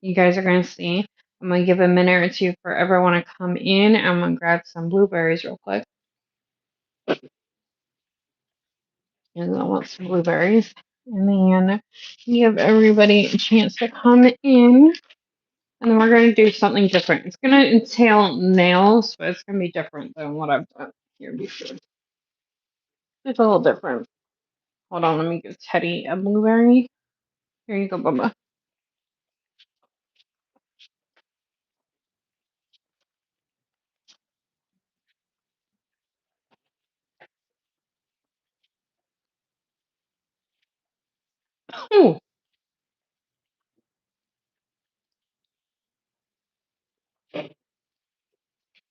You guys are going to see. I'm going to give a minute or two for everyone to come in. I'm going to grab some blueberries real quick. And I want some blueberries. And then give everybody a chance to come in. And then we're going to do something different. It's going to entail nails, but it's going to be different than what I've done here before. It's a little different. Hold on, let me give Teddy a blueberry. Here you go, Bubba. Ooh,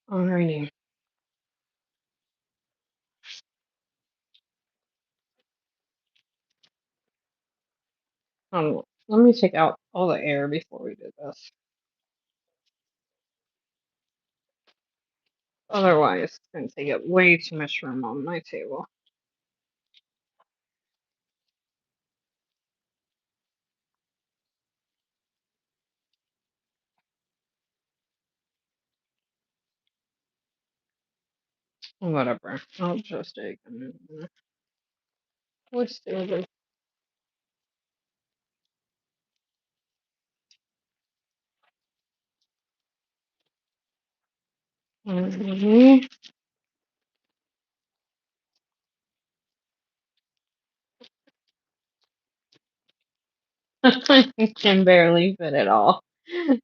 alrighty. Let me take out all the air before we do this. Otherwise, it's going to take up way too much room on my table. Whatever. I'll just take them. Let's do this. Mhm. I can barely fit it all.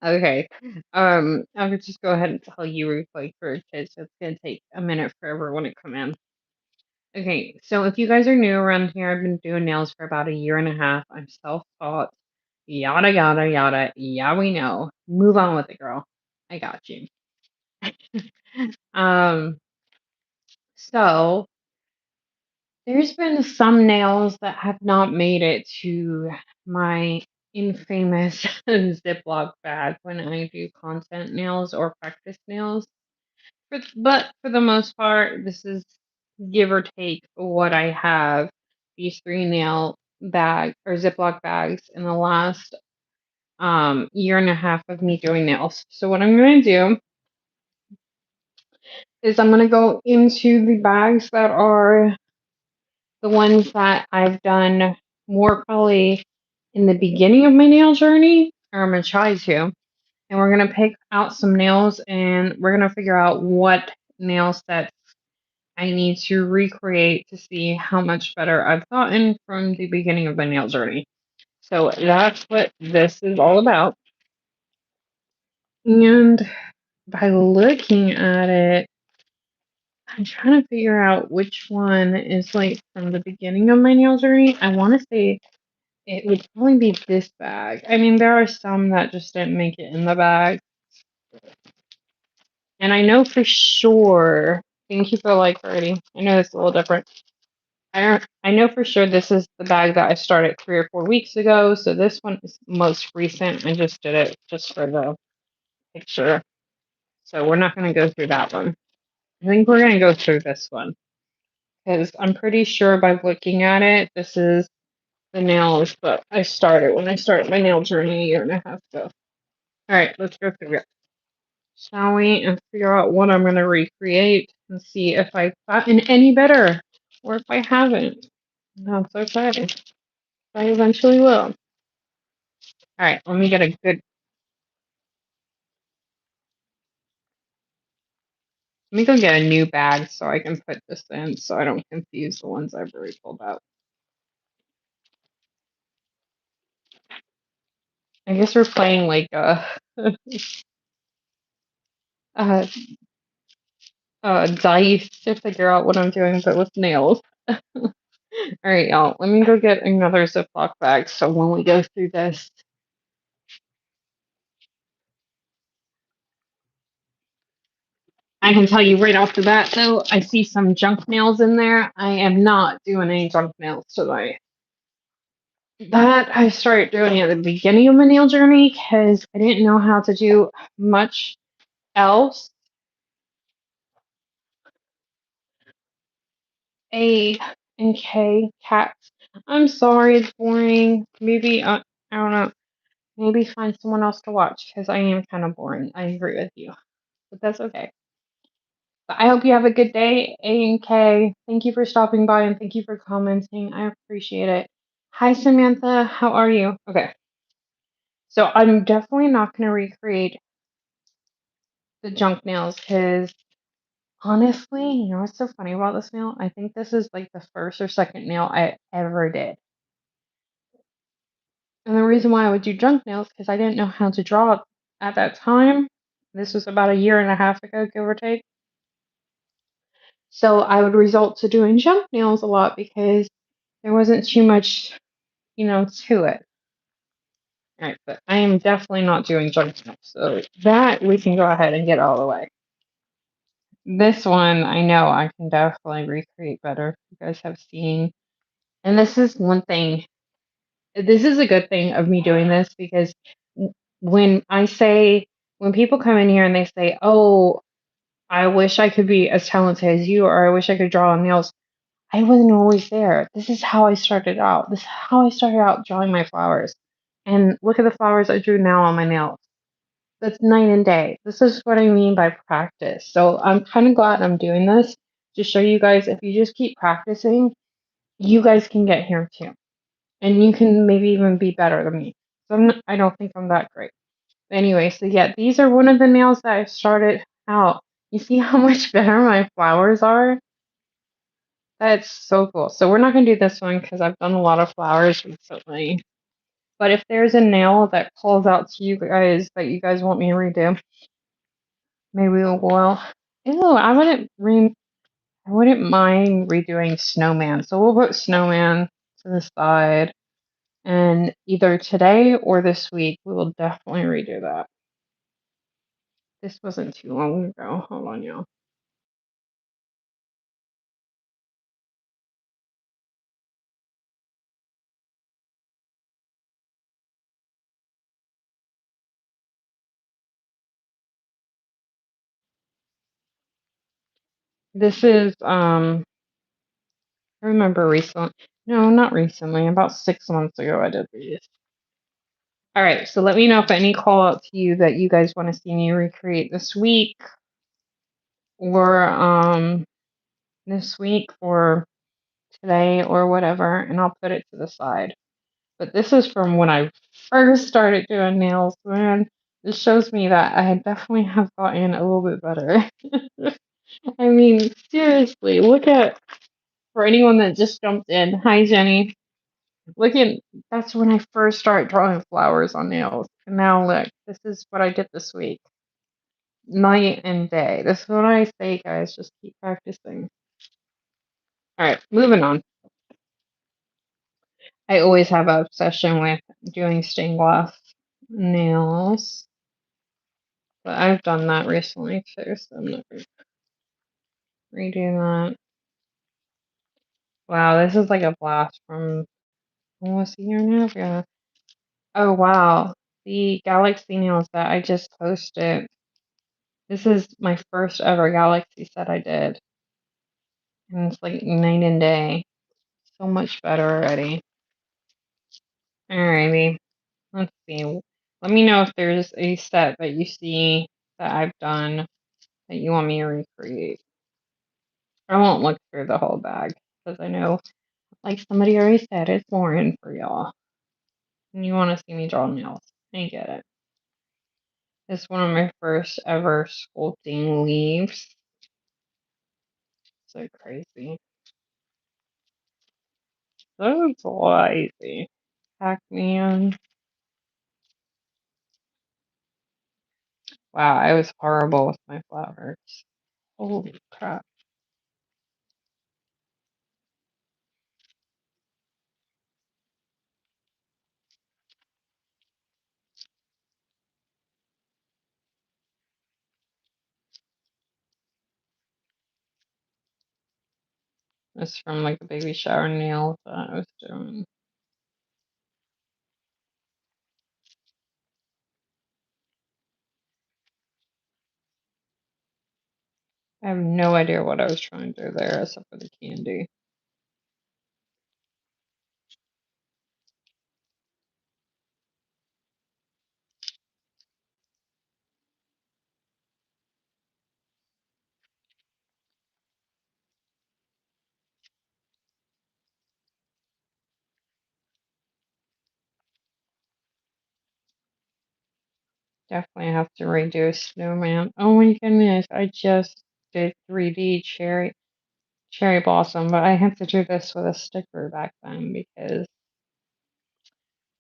Okay. I could just go ahead and tell you real quick for kids. It's gonna take a minute for everyone to come in. Okay, so if you guys are new around here, I've been doing nails for about a year and a half. I'm self-taught. Yada yada yada. Yeah, we know. Move on with it, girl. I got you. um, so there's been some nails that have not made it to my infamous Ziploc bag when I do content nails or practice nails. But for the most part, this is give or take what I have. These three nail bag or Ziploc bags in the last year and a half of me doing nails. So what I'm going to do is I'm going to go into the bags that are the ones that I've done more probably in the beginning of my nail journey, or I'm going to try to. And we're going to pick out some nails and we're going to figure out what nail sets I need to recreate to see how much better I've gotten from the beginning of my nail journey. So that's what this is all about. And by looking at it, I'm trying to figure out which one is like from the beginning of my nail journey. I want to say it would probably be this bag. I mean, there are some that just didn't make it in the bag. And I know for sure, thank you for the like already. I know it's a little different. I know for sure this is the bag that I started 3 or 4 weeks ago. So this one is most recent. I just did it just for the picture. So we're not going to go through that one. I think we're going to go through this one because I'm pretty sure by looking at it, this is the nails that I started when I started my nail journey a year and a half ago. All right, let's go through it, shall we? And figure out what I'm going to recreate and see if I've gotten any better or if I haven't. That's okay. I eventually will. All right, let me get a good. Let me go get a new bag so I can put this in so I don't confuse the ones I've already pulled out. I guess we're playing like a dice to figure out what I'm doing, but with nails. All right, y'all. Let me go get another Ziploc bag so when we go through this, I can tell you right off the bat, though, I see some junk nails in there. I am not doing any junk nails today. That I started doing at the beginning of my nail journey because I didn't know how to do much else. A and K cats. I'm sorry, it's boring. Maybe I don't know. maybe find someone else to watch because I am kind of boring. I agree with you, but that's okay. But I hope you have a good day, A and K. Thank you for stopping by and thank you for commenting. I appreciate it. Hi, Samantha. How are you? Okay. So I'm definitely not going to recreate the junk nails because honestly, you know what's so funny about this nail? I think this is like the first or second nail I ever did. And the reason why I would do junk nails because I didn't know how to draw at that time. This was about a year and a half ago, give or take. So I would resort to doing junk nails a lot because there wasn't too much, to it. All right, but I am definitely not doing junk nails. So that we can go ahead and get all the way. This one I know I can definitely recreate better. You guys have seen. And this is one thing. This is a good thing of me doing this because when when people come in here and they say, "Oh, I wish I could be as talented as you," or "I wish I could draw on nails," I wasn't always there. This is how I started out. This is how I started out drawing my flowers. And look at the flowers I drew now on my nails. That's night and day. This is what I mean by practice. So I'm kind of glad I'm doing this to show you guys if you just keep practicing, you guys can get here too. And you can maybe even be better than me. So I don't think I'm that great. But anyway, so yeah, these are one of the nails that I started out. You see how much better my flowers are? That's so cool. So we're not going to do this one because I've done a lot of flowers recently. But if there's a nail that calls out to you guys that you guys want me to redo, maybe we will. Ew, I wouldn't mind redoing snowman. So we'll put snowman to the side. And either today or this week, we will definitely redo that. This wasn't too long ago. Hold on, y'all. This is I remember recently. No, not recently. About 6 months ago, I did these. All right, so let me know if any call out to you that you guys want to see me recreate or this week or today or whatever, and I'll put it to the side. But this is from when I first started doing nails, man. This shows me that I definitely have gotten a little bit better. I mean, seriously, look at for anyone that just jumped in. Hi, Jenny. Look at that's when I first started drawing flowers on nails. And now look, this is what I did this week. Night and day. This is what I say, guys. Just keep practicing. All right, moving on. I always have an obsession with doing stained glass nails. But I've done that recently too, so I'm not going to redo that. Wow, this is like a blast from almost a year and a half ago. Oh wow, the galaxy nails that I just posted. This is my first ever galaxy set I did. And it's like night and day. So much better already. Alrighty. Let's see. Let me know if there's a set that you see that I've done that you want me to recreate. I won't look through the whole bag because I know, like somebody already said, it's boring for y'all. And you want to see me draw nails. I get it. It's one of my first ever sculpting leaves. So crazy. So crazy. Pac-Man. Wow, I was horrible with my flowers. Holy crap. It's from like a baby shower nail that I was doing. I have no idea what I was trying to do there except for the candy. Definitely have to redo snowman. Oh my goodness, I just did 3D cherry blossom, but I had to do this with a sticker back then because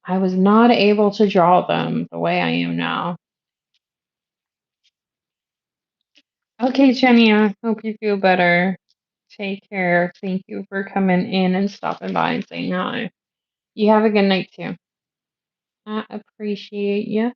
I was not able to draw them the way I am now. Okay, Jenny, I hope you feel better. Take care. Thank you for coming in and stopping by and saying hi. You have a good night too. I appreciate you.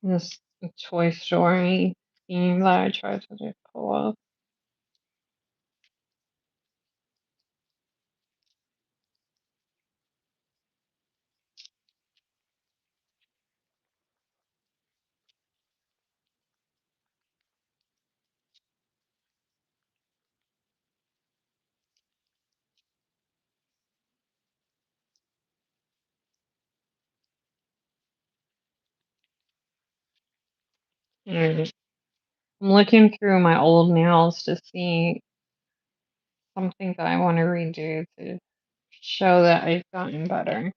This Toy Story theme that I tried to just pull up. Mm. I'm looking through my old nails to see something that I want to redo to show that I've gotten better,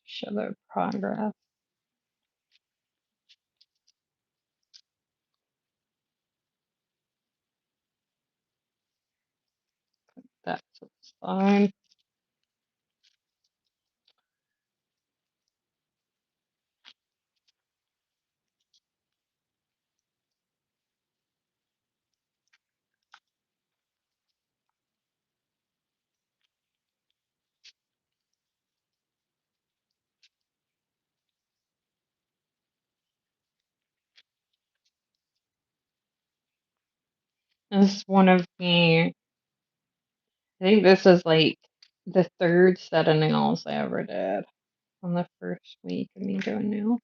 show the progress. That's fine. This is one of the, I think this is like the third set of nails I ever did on the first week of me doing nails.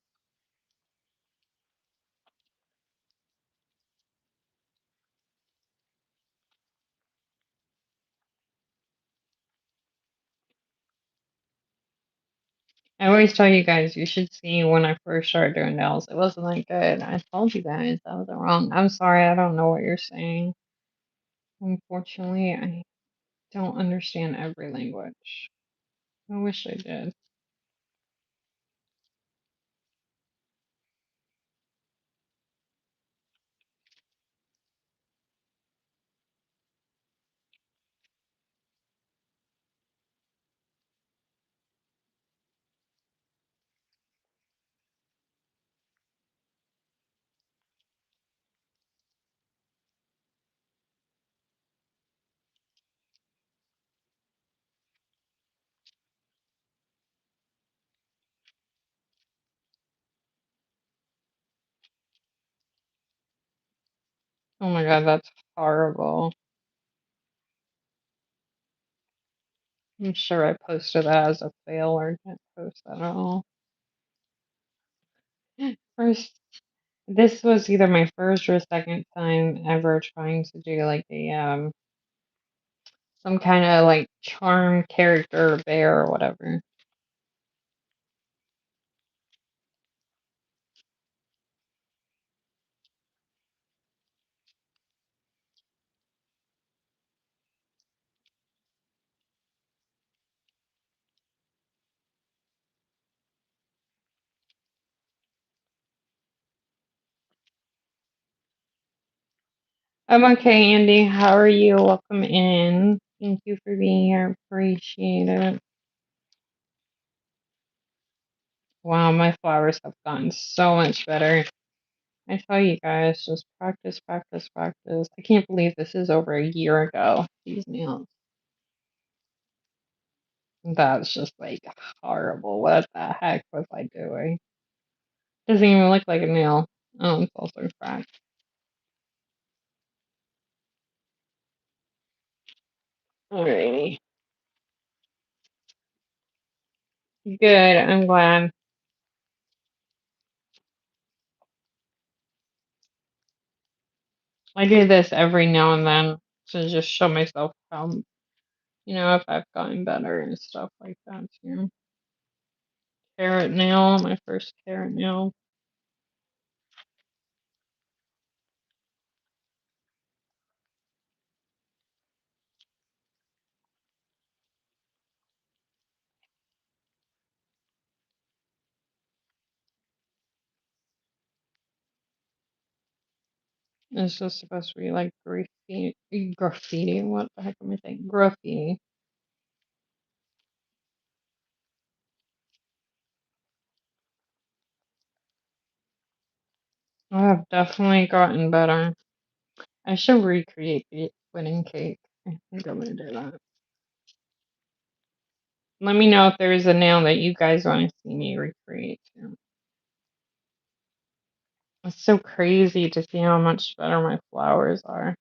I always tell you guys you should see when I first started doing nails. It wasn't that good. I told you guys I was wrong. I'm sorry, I don't know what you're saying. Unfortunately, I don't understand every language. I wish I did. Oh my god, that's horrible. I'm sure I posted that as a fail or didn't post that at all. First, this was either my first or second time ever trying to do like a some kind of like charm character bear or whatever. I'm okay, Andy. How are you? Welcome in. Thank you for being here. Appreciate it. Wow, my flowers have gotten so much better. I tell you guys, just practice, practice, practice. I can't believe this is over a year ago, these nails. That's just like horrible. What the heck was I doing? Doesn't even look like a nail. Oh, it's also cracked. Alrighty. Good. I'm glad. I do this every now and then to just show myself how, if I've gotten better and stuff like that too. carrot nail, my first carrot nail. It's just supposed to be like graffiti. What the heck am I saying? Graffiti. I have definitely gotten better. I should recreate the wedding cake. I think I'm gonna do that. Let me know if there's a nail that you guys want to see me recreate too. It's so crazy to see how much better my flowers are.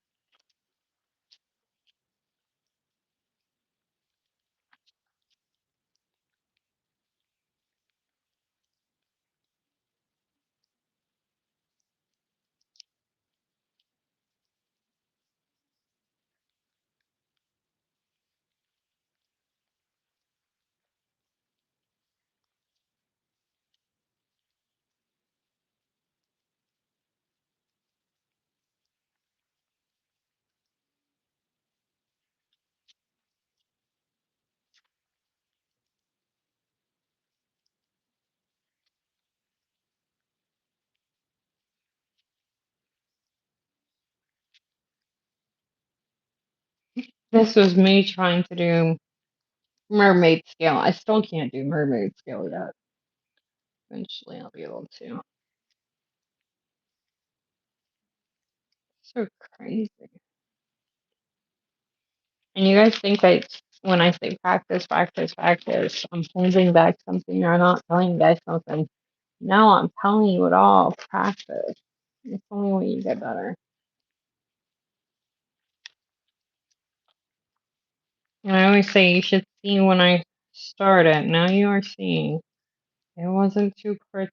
This was me trying to do mermaid scale. I still can't do mermaid scale yet. Eventually I'll be able to. So crazy. And you guys think that when I say practice, practice, practice, I'm holding back something or not telling you guys something. No, I'm telling you it all. Practice. It's the only way you get better. And I always say you should see when I started. Now you are seeing. It wasn't too pretty.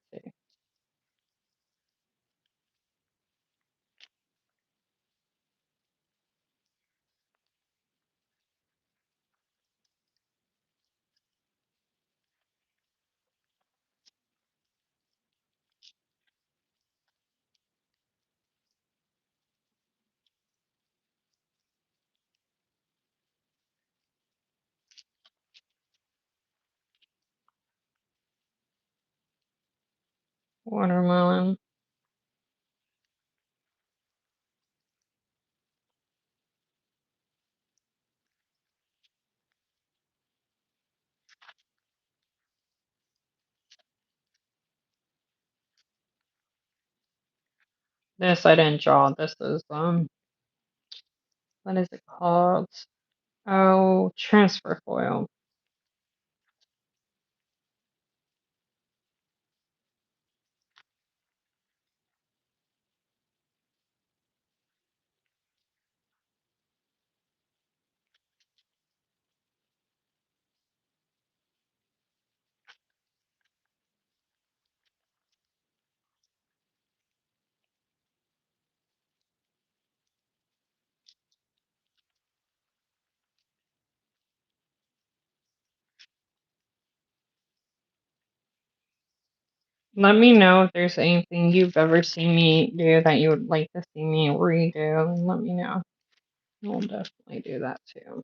Watermelon. This I didn't draw. This is what is it called? Oh, transfer foil. Let me know if there's anything you've ever seen me do that you would like to see me redo. Let me know. We'll definitely do that too.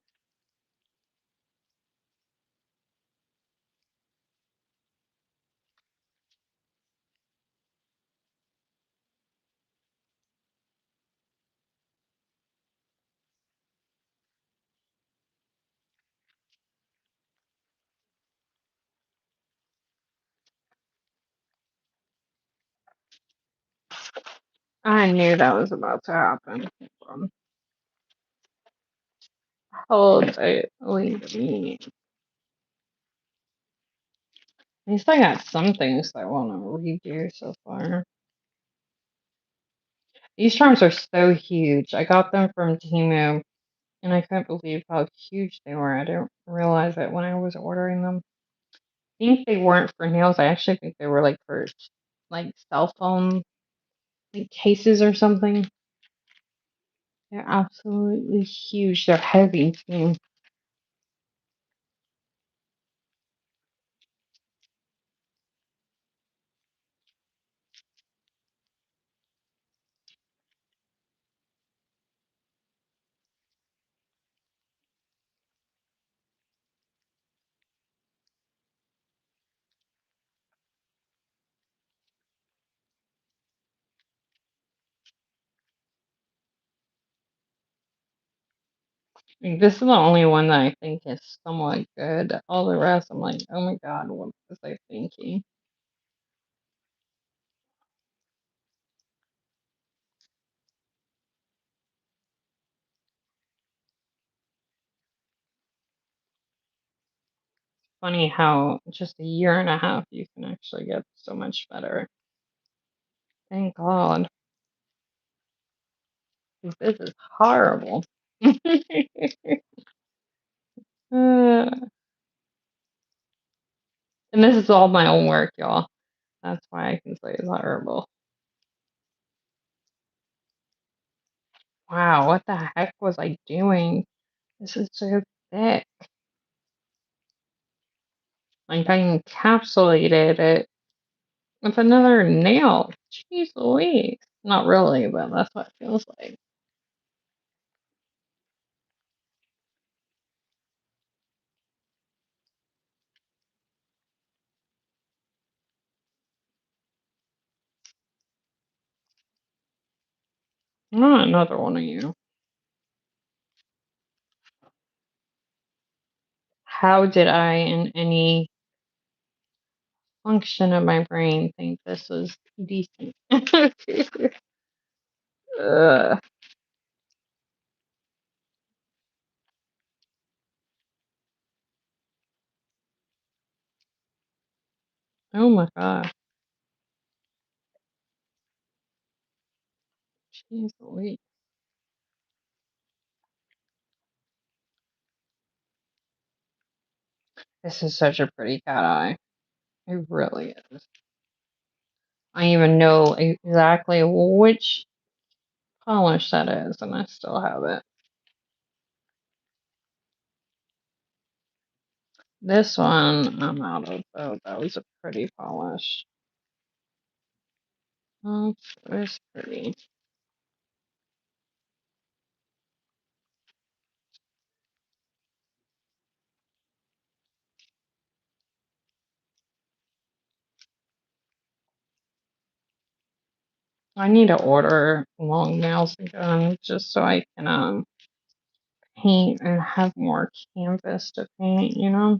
I knew that was about to happen. Hold it. Leave me. At least I got some things that I want to redo so far. These charms are so huge. I got them from Temu, and I couldn't believe how huge they were. I didn't realize it when I was ordering them. I think they weren't for nails. I actually think they were like for like cell phone like cases or something. They're absolutely huge. They're heavy too. Like, this is the only one that I think is somewhat good. All the rest, I'm like, oh my god, what was I thinking? Funny how just a year and a half you can actually get so much better. Thank God. 'Cause this is horrible. Uh, and this is all my own work, y'all. That's why I can say it's horrible. Wow, what the heck was I doing? This is so thick. Like I encapsulated it with another nail. Jeez Louise. Not really, but that's what it feels like. Not another one of you. How did I, in any function of my brain, think this was decent? Ugh. Oh my god. Jeez Louise. This is such a pretty cat eye. It really is. I even know exactly which polish that is, and I still have it. This one, I'm out of. Oh, that was a pretty polish. Oh, it was pretty. I need to order long nails again just so I can paint and have more canvas to paint, you know?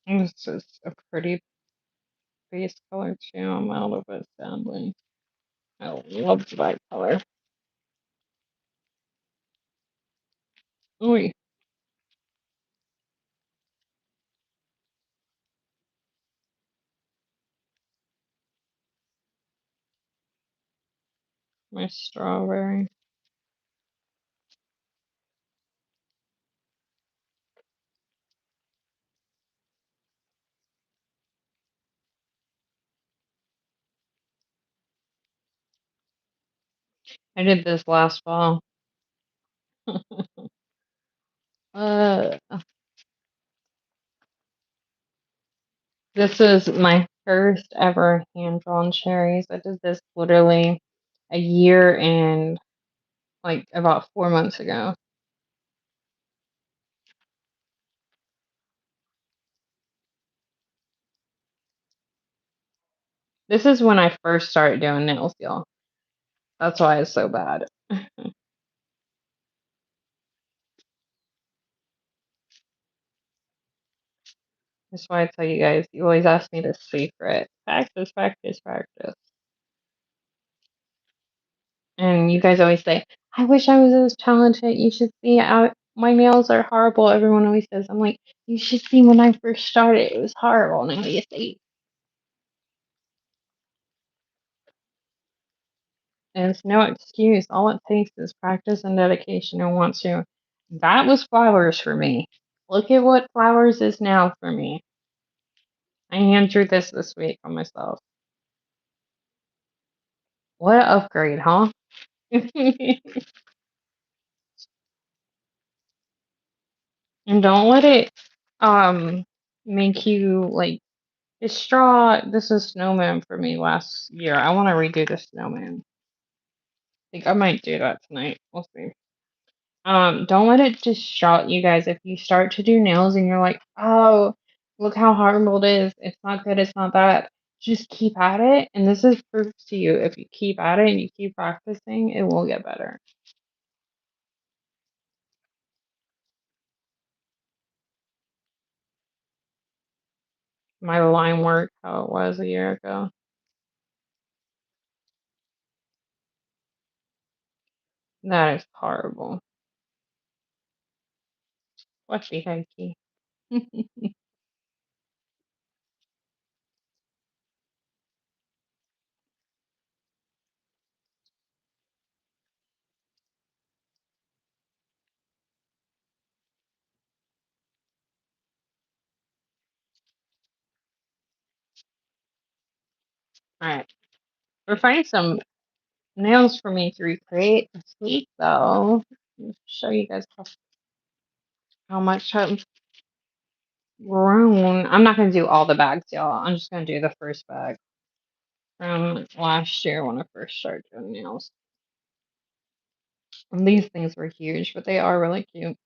This is a pretty base color too. I'm out of it, sadly. I love that color. Ooh, my strawberry. I did this last fall. uh, this is my first ever hand drawn cherries. I did this literally a year and like about 4 months ago. This is when I first started doing nails, y'all. That's why it's so bad. That's why I tell you guys, you always ask me the secret. Practice, practice, practice. And you guys always say, I wish I was as talented. You should see how my nails are horrible. Everyone always says, I'm like, you should see when I first started. It was horrible. Now you see. And it's no excuse. All it takes is practice and dedication and want to. That was flowers for me. Look at what flowers is now for me. I hand drew this week on myself. What an upgrade, huh? And don't let it make you like distraught. This is snowman for me last year. I want to redo the snowman. I think I might do that tonight. We'll see. Don't let it distract you guys if you start to do nails and you're like, oh, look how horrible it is. It's not good. It's not that. Just keep at it. And this is proof to you. If you keep at it and you keep practicing, it will get better. My line work, how it was a year ago. That is horrible. What the heck? Alright. We're finding some nails for me to recreate this week, though. Let show you guys how much I've grown. I'm not going to do all the bags, y'all. I'm just going to do the first bag from last year when I first started doing nails. And these things were huge, but they are really cute.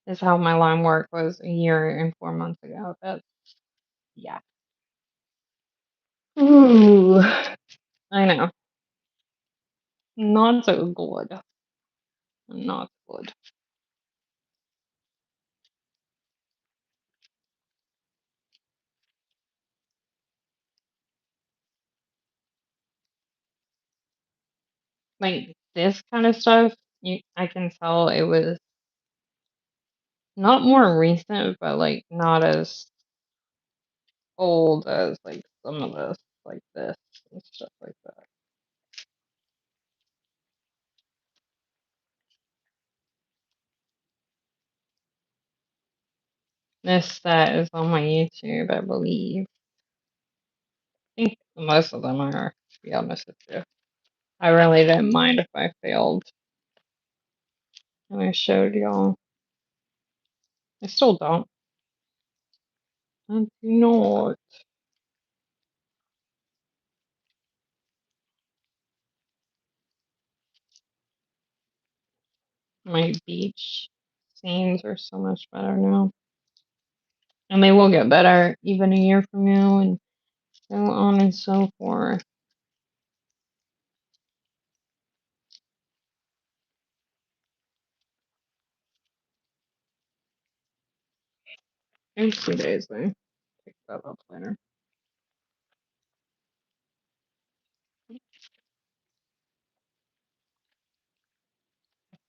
This is how my line work was a year and 4 months ago. That's, yeah. Ooh, I know. Not so good. Not good. Like this kind of stuff, I can tell it was not more recent, but like not as old as like some of this, like this and stuff like that. This set is on my YouTube, I believe. I think most of them are, to be honest with you. I really didn't mind if I failed. And I showed y'all. I still don't. I do not. My beach scenes are so much better now. And they will get better even a year from now and so on and so forth. Oopsie daisy. Pick that up later.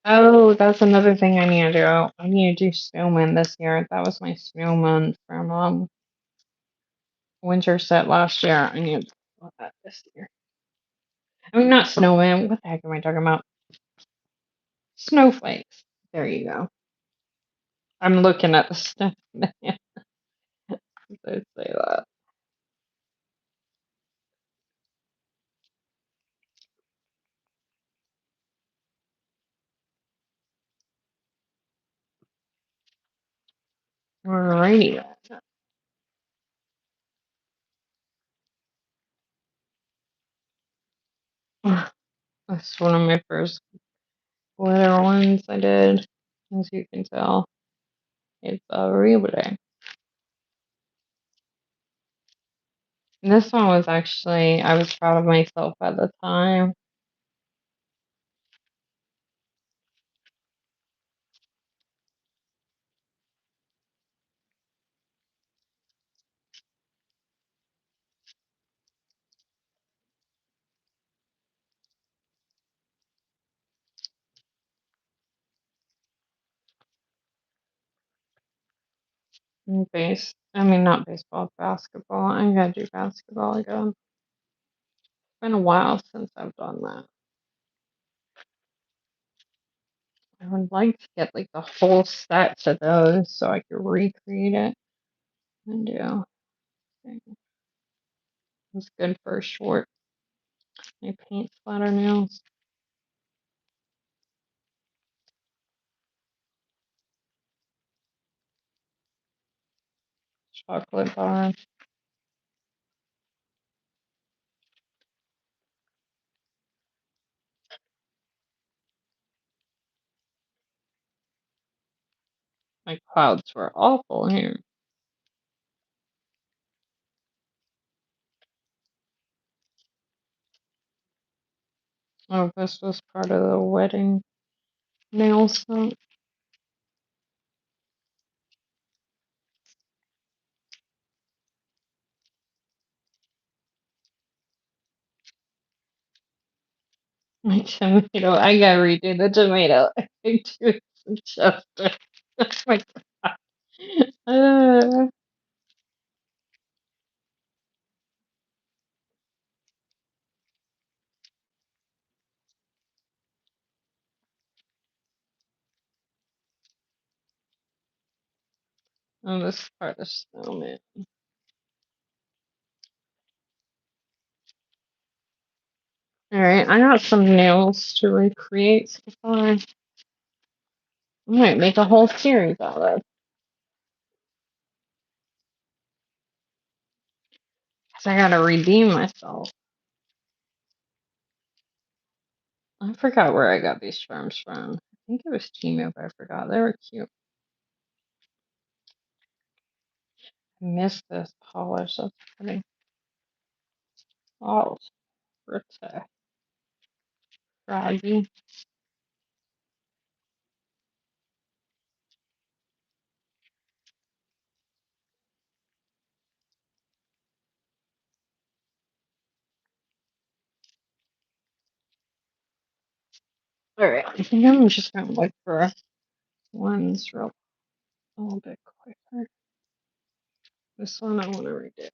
Oh, that's another thing I need to do. I need to do snowman this year. That was my snowman from winter set last year. I need to do that this year. I mean, not snowman. What the heck am I talking about? Snowflakes. There you go. I'm looking at the snowman. They say that. Alrighty. That's one of my first glitter ones I did. As you can tell, it's a real day. And this one was actually, I was proud of myself at the time. I mean, not baseball, basketball. I gotta do basketball again. It's been a while since I've done that. I would like to get like the whole set to those so I could recreate it. I do. It's good for a short. My paint splatter nails. chocolate bar. My clouds were awful here. Oh, this was part of the wedding nail set. My tomato. I gotta redo the tomato. I think it's just. Oh my god. Oh, this part is snowman. Alright, I got some nails to recreate so far. I might make a whole series out of it. Cause I gotta redeem myself. I forgot where I got these charms from. I think it was Temu, but I forgot. They were cute. I miss this polish. That's pretty. Oh, pretty. Froggy. Alright, I think I'm just gonna look for ones real a little bit quicker. This one I want to redo.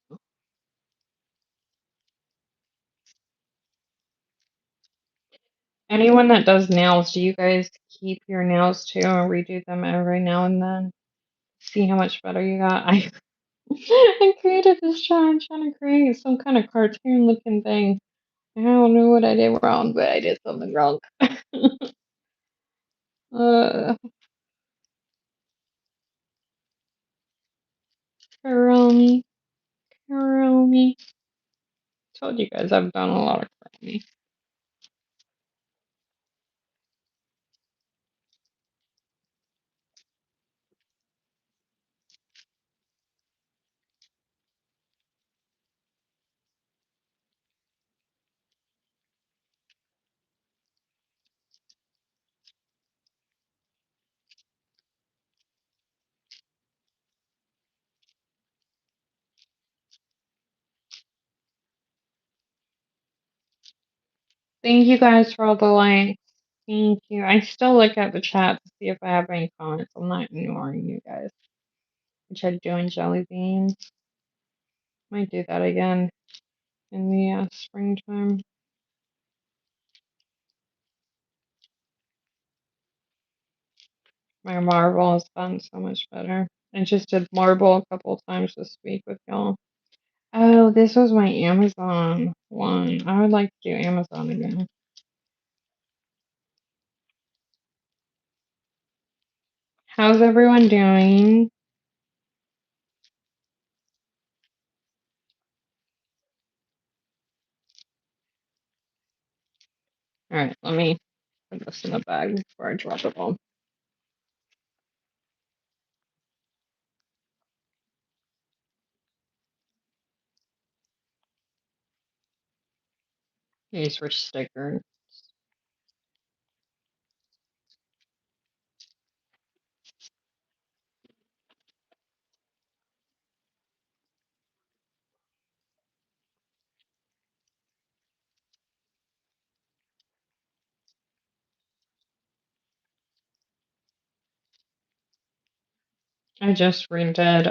Anyone that does nails, do you guys keep your nails too and redo them every now and then? See how much better you got? I created this chart. I'm trying to create some kind of cartoon looking thing. I don't know what I did wrong, but I did something wrong. uh, Karomi, Karomi. Told you guys I've done a lot of Karomi. Thank you guys for all the likes. Thank you. I still look at the chat to see if I have any comments. I'm not ignoring you guys. I tried doing jelly beans. Might do that again in the springtime. My marble has gotten so much better. I just did marble a couple times this week with y'all. Oh, this was my Amazon one. I would like to do Amazon again. How's everyone doing? All right, let me put this in the bag before I drop it all. These were stickers. I just redid,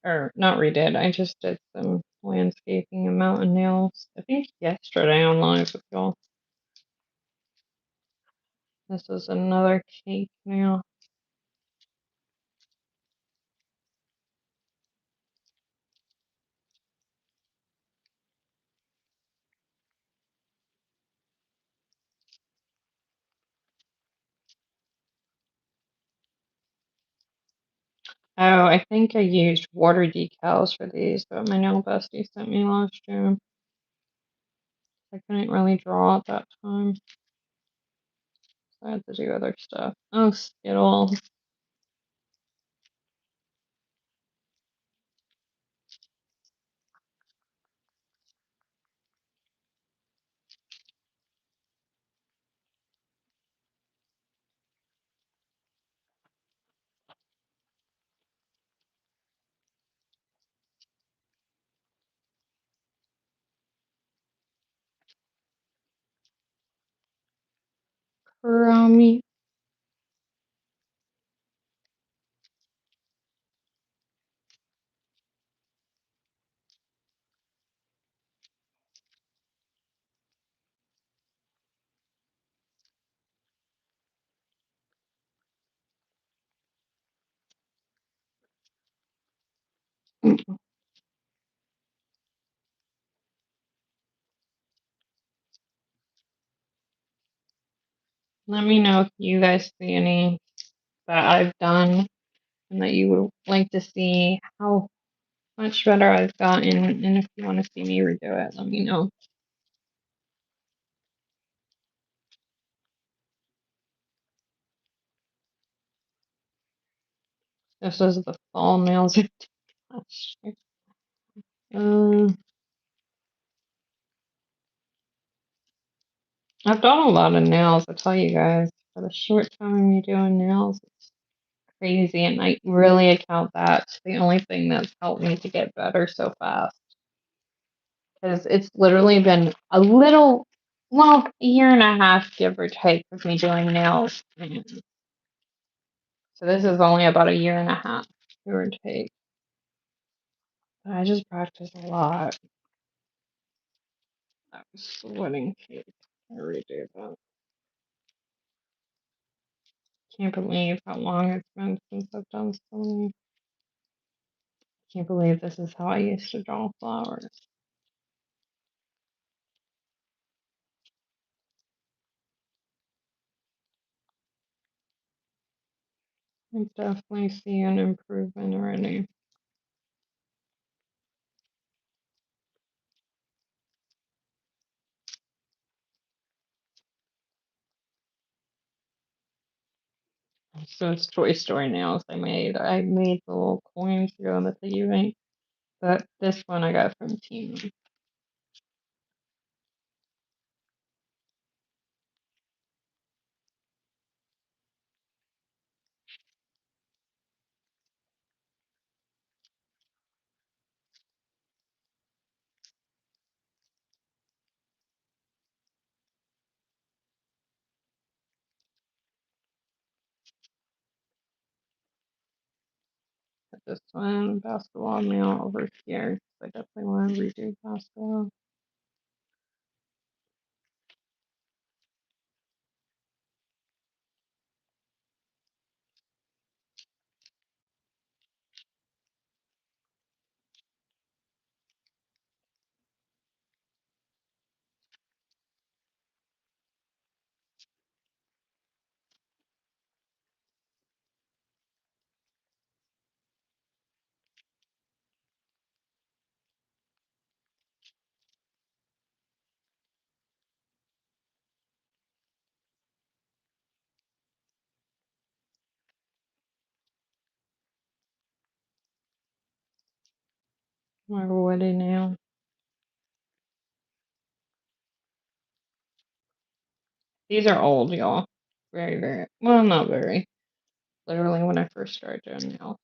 or not redid, I just did some landscaping and mountain nails. I think yesterday on live with y'all. This is another cake nail. Oh, I think I used water decals for these that my nail bestie sent me last year. I couldn't really draw at that time, so I had to do other stuff. Oh, Skittles. Crummy. Let me know if you guys see any that I've done and that you would like to see how much better I've gotten. And if you want to see me redo it, let me know. This is the fall nails. last year. I've done a lot of nails, I tell you guys. For the short time you're doing nails, it's crazy. And I really account that's the only thing that's helped me to get better so fast. Because it's literally been a little, well, a year and a half, give or take, of me doing nails. And so this is only about a year and a half, give or take. But I just practice a lot. I'm sweating cake. I redo that. Can't believe how long it's been since I've done so many. Can't believe this is how I used to draw flowers. I definitely see an improvement already. So it's Toy Story nails I made. I made the little coins to go in the piggy bank. But this one I got from Team. This one, basketball nail over here. I definitely want to redo basketball. My woody nail. These are old, y'all. Very, very, well, not very. Literally when I first started doing nails.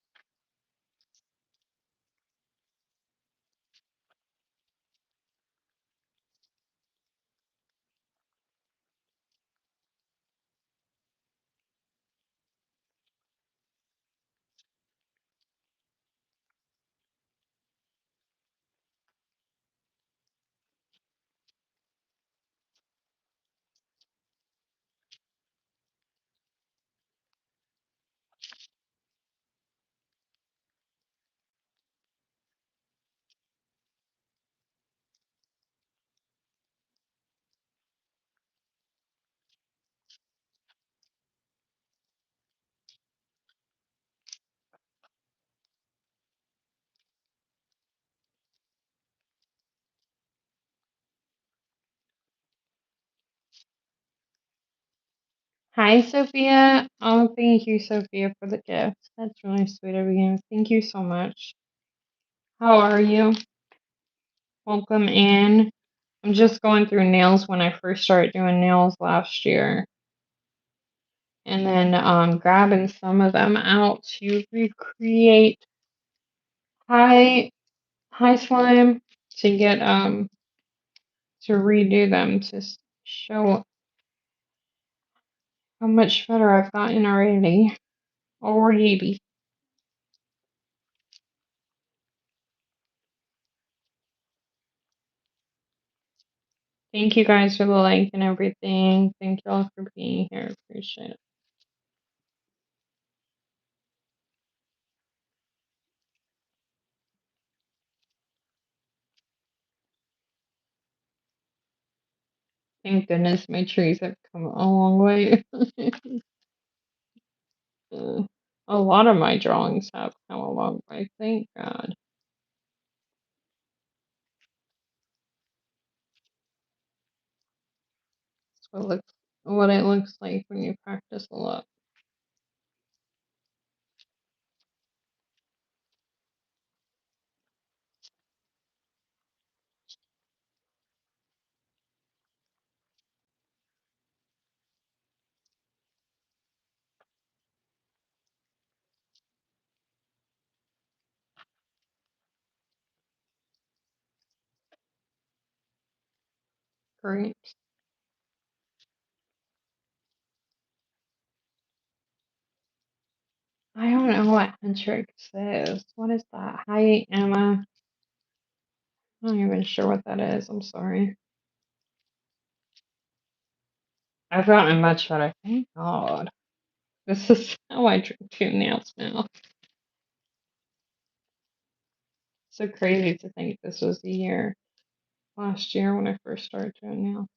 Hi, Sophia. Oh, thank you, Sophia, for the gift. That's really sweet of you. Thank you so much. How are you? Welcome in. I'm just going through nails when I first started doing nails last year, and then grabbing some of them out to recreate high high slime to get to redo them to show how much better I've gotten already. Already. Thank you guys for the like and everything. Thank you all for being here. Appreciate it. Thank goodness my trees have come a long way. Uh, a lot of my drawings have come a long way. Thank God. That's what it looks like when you practice a lot. Great. I don't know what Hendrix is. What is that? Hi, Emma. I'm not even sure what that is. I'm sorry. I've gotten much better. Thank God. This is how I do nails now. So crazy to think this was the year last year when I first started doing nails.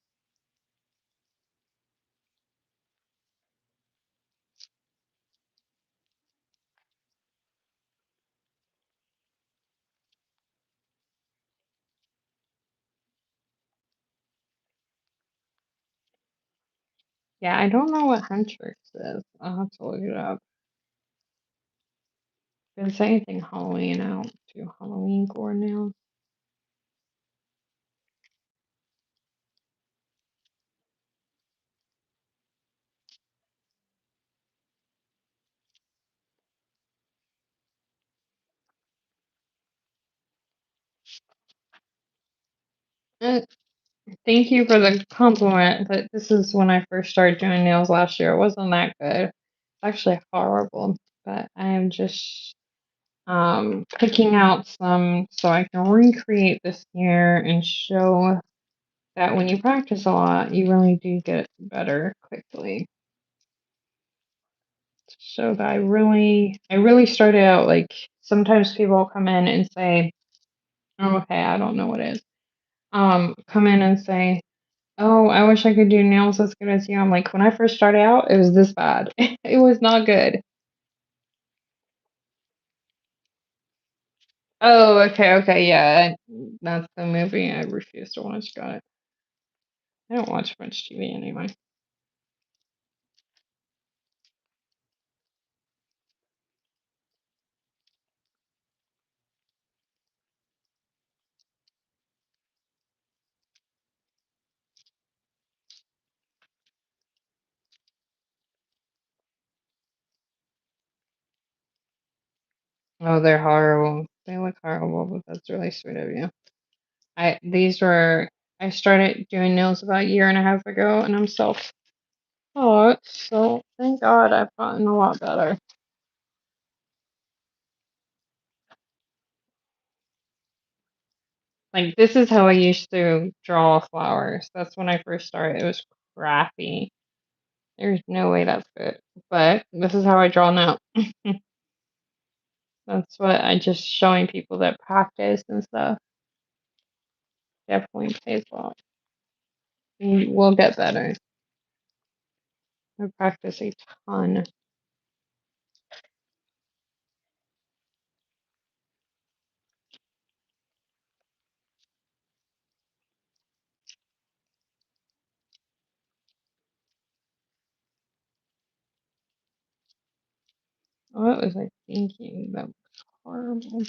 Yeah, I don't know what Huntrix is. I'll have to look it up. If it's anything Halloween, I don't do Halloween gore nails. Uh, Thank you for the compliment, but this is when I first started doing nails last year. It wasn't that good. It's actually horrible, but I am just picking out some so I can recreate this year and show that when you practice a lot, you really do get better quickly. So that I really started out like sometimes people come in and say, oh, okay, I don't know what it is. Come in and say, oh, I wish I could do nails as good as you. I'm like, when I first started out, it was this bad. It was not good. Oh, okay, okay, yeah. That's the movie I refuse to watch. Got it. I don't watch much TV anyway. Oh, they're horrible. They look horrible, but that's really sweet of you. These were I started doing nails about a year and a half ago, and I'm self-taught, so thank God I've gotten a lot better. Like this is how I used to draw flowers. That's when I first started. It was crappy. There's no way that's good. But this is how I draw now. That's what I just showing people that practice and stuff definitely pays off. You will get better. I practice a ton. What was I thinking? That was horrible.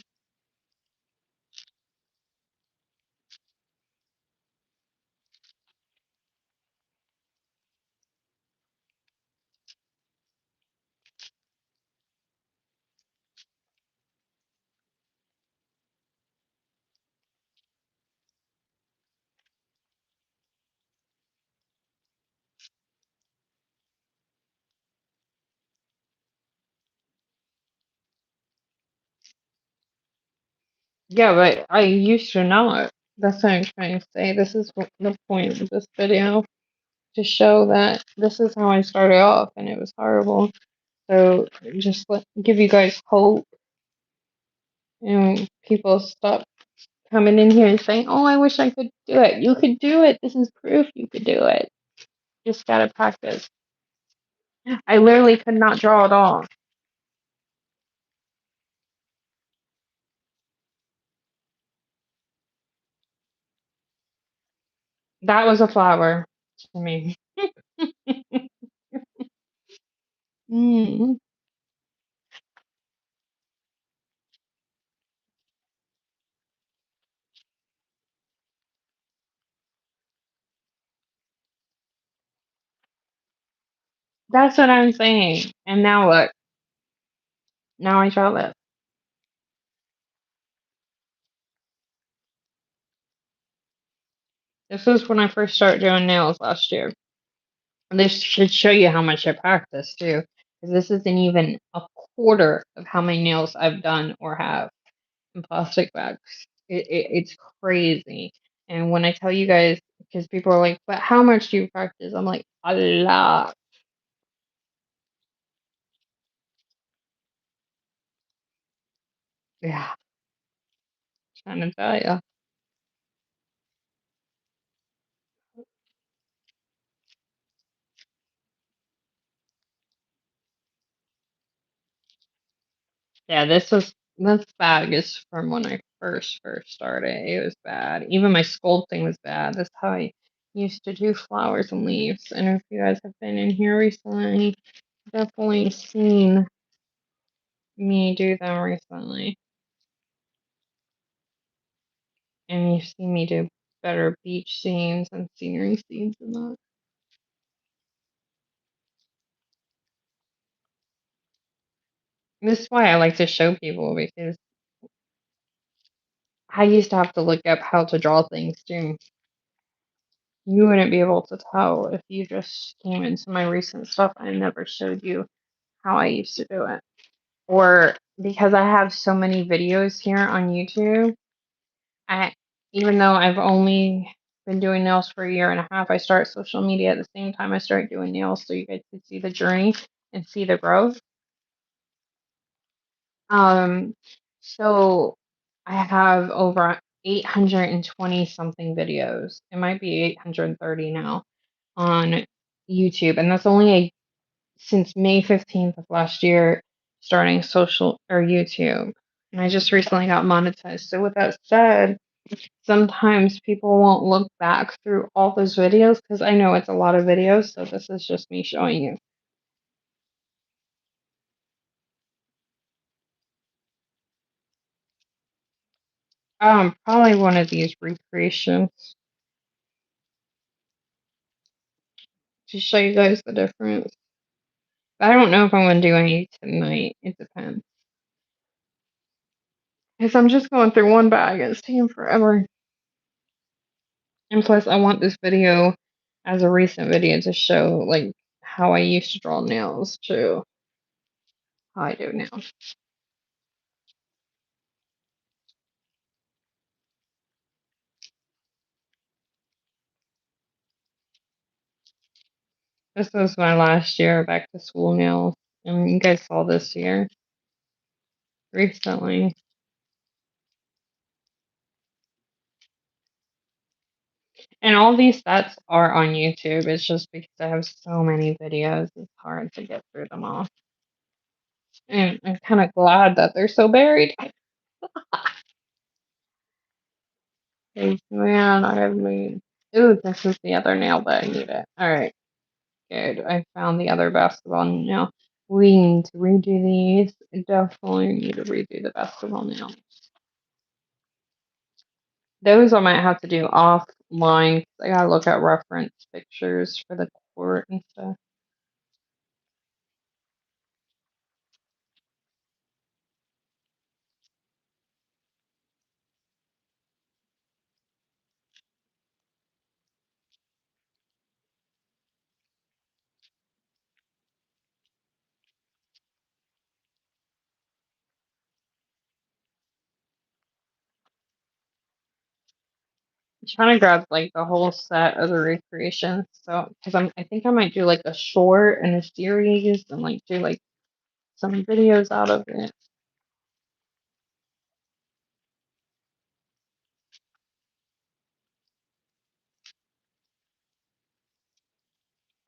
Yeah, but I used to know it. That's what I'm trying to say. This is the point of this video, to show that this is how I started off, and it was horrible. So just give you guys hope, and people stop coming in here and saying, "Oh, I wish I could do it." You could do it. This is proof you could do it. Just gotta practice. I literally could not draw at all. That was a flower to me. Mm. That's what I'm saying. And now look. Now I draw this. This was when I first started doing nails last year. And this should show you how much I practice too. Because this isn't even a quarter of how many nails I've done or have in plastic bags. It's crazy. And when I tell you guys, because people are like, but how much do you practice? I'm like, a lot. Yeah, trying to tell you. Yeah, this bag is from when I first started. It was bad. Even my sculpting was bad. That's how I used to do flowers and leaves. And if you guys have been in here recently, definitely seen me do them recently. And you've seen me do better beach scenes and scenery scenes than that. This is why I like to show people, because I used to have to look up how to draw things too. You wouldn't be able to tell if you just came into my recent stuff. I never showed you how I used to do it. Or because I have so many videos here on YouTube, I even though I've only been doing nails for a year and a half, I start social media at the same time I start doing nails, so you guys can see the journey and see the growth. Um, so I have over 820 something videos. It might be 830 now on YouTube, and that's only since May 15th of last year, starting social or YouTube. And I just recently got monetized. So with that said, sometimes people won't look back through all those videos because I know it's a lot of videos. So this is just me showing you. Probably one of these recreations to show you guys the difference. I don't know if I'm gonna do any tonight. It depends. Because I'm just going through one bag. It's taking forever. And plus, I want this video as a recent video to show like how I used to draw nails to how I do now. This was my last year back to school nails. And you guys saw this year recently. And all these sets are on YouTube. It's just because I have so many videos, it's hard to get through them all. And I'm kind of glad that they're so buried. 'Cause, man, I have made. Ooh, this is the other nail that I needed. All right, good. I found the other basketball nail. We need to redo these. Definitely need to redo the basketball now. Those I might have to do offline. 'Cause I gotta look at reference pictures for the court and stuff. I'm trying to grab like the whole set of the recreations. So, because I think I might do like a short and a series and like do like some videos out of it.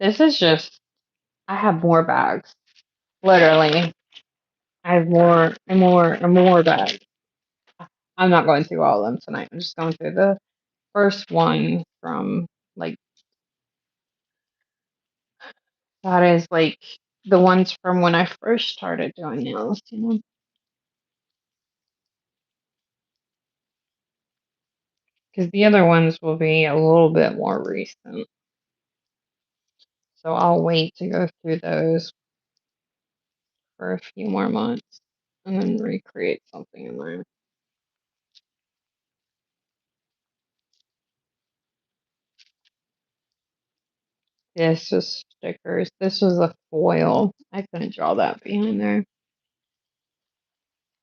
This is just, I have more bags. Literally, I have more and more and more bags. I'm not going through all of them tonight. I'm just going through the first one from like, that is like the ones from when I first started doing nails, you know? Because the other ones will be a little bit more recent. So I'll wait to go through those for a few more months and then recreate something in there. This is stickers. This was a foil. I couldn't draw that behind there.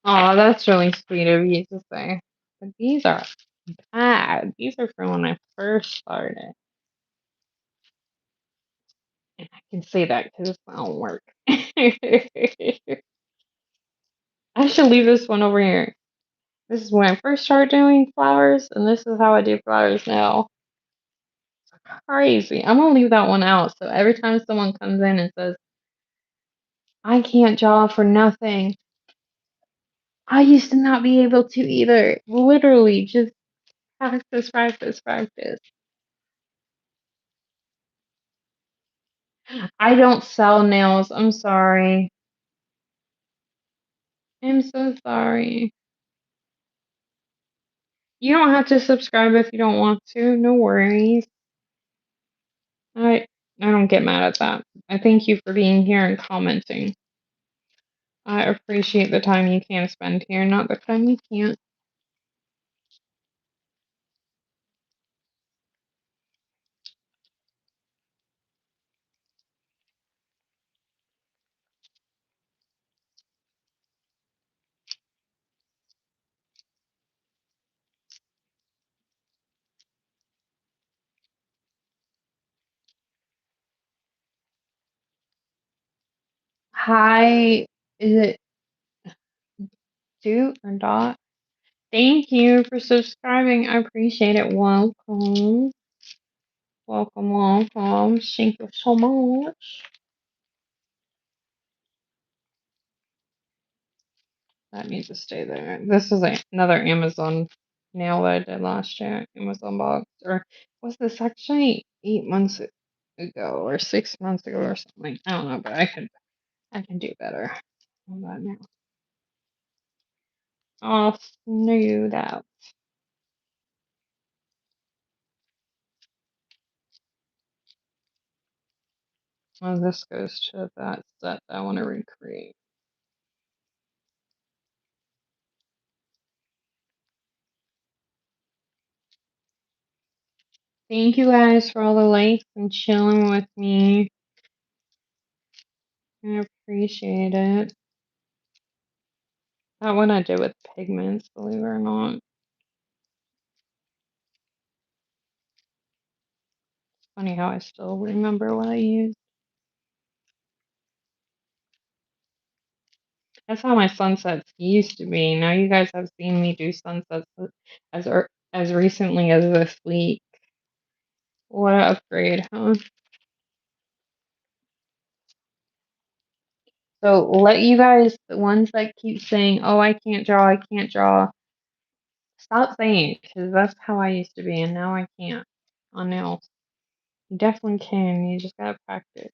Oh, that's really sweet of you to say. But these are bad. These are from when I first started. And I can say that because it's my own work. I should leave this one over here. This is when I first started doing flowers, and this is how I do flowers now. Crazy. I'm gonna leave that one out. So every time someone comes in and says, I can't draw for nothing, I used to not be able to either. Literally, just practice, practice, practice. I don't sell nails. I'm sorry. I'm so sorry. You don't have to subscribe if you don't want to. No worries. I I don't get mad at that. I thank you for being here and commenting. I appreciate the time you can spend here, not the time you can't. Hi, is it do or dot? Thank you for subscribing. I appreciate it. Welcome. Welcome, welcome. Thank you so much. That needs to stay there. This is another Amazon nail that I did last year. Amazon box. Or was this actually 8 months ago or 6 months ago or something? I don't know, but I can do better on that now. I'll smooth out. Well, this goes to that set I want to recreate. Thank you guys for all the likes and chilling with me. I appreciate it. That one I did with pigments, believe it or not. Funny how I still remember what I used. That's how my sunsets used to be. Now you guys have seen me do sunsets as as recently as this week. What an upgrade, huh? So let you guys, the ones that keep saying, "Oh, I can't draw," stop saying it because that's how I used to be, and now I can't on nails. You definitely can. You just gotta practice.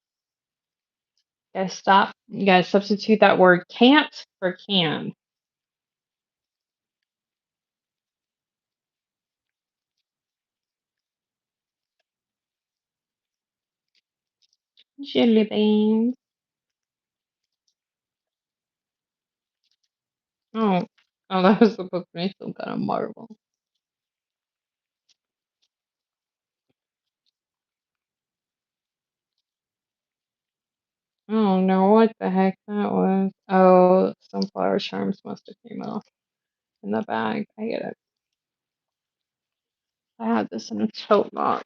Gotta stop You guys substitute that word can't for can. Jelly beans. Oh, oh, that was supposed to be some kind of marble. I don't know what the heck that was. Oh, sunflower charms must have came off in the bag. I get it. I had this in a tote box.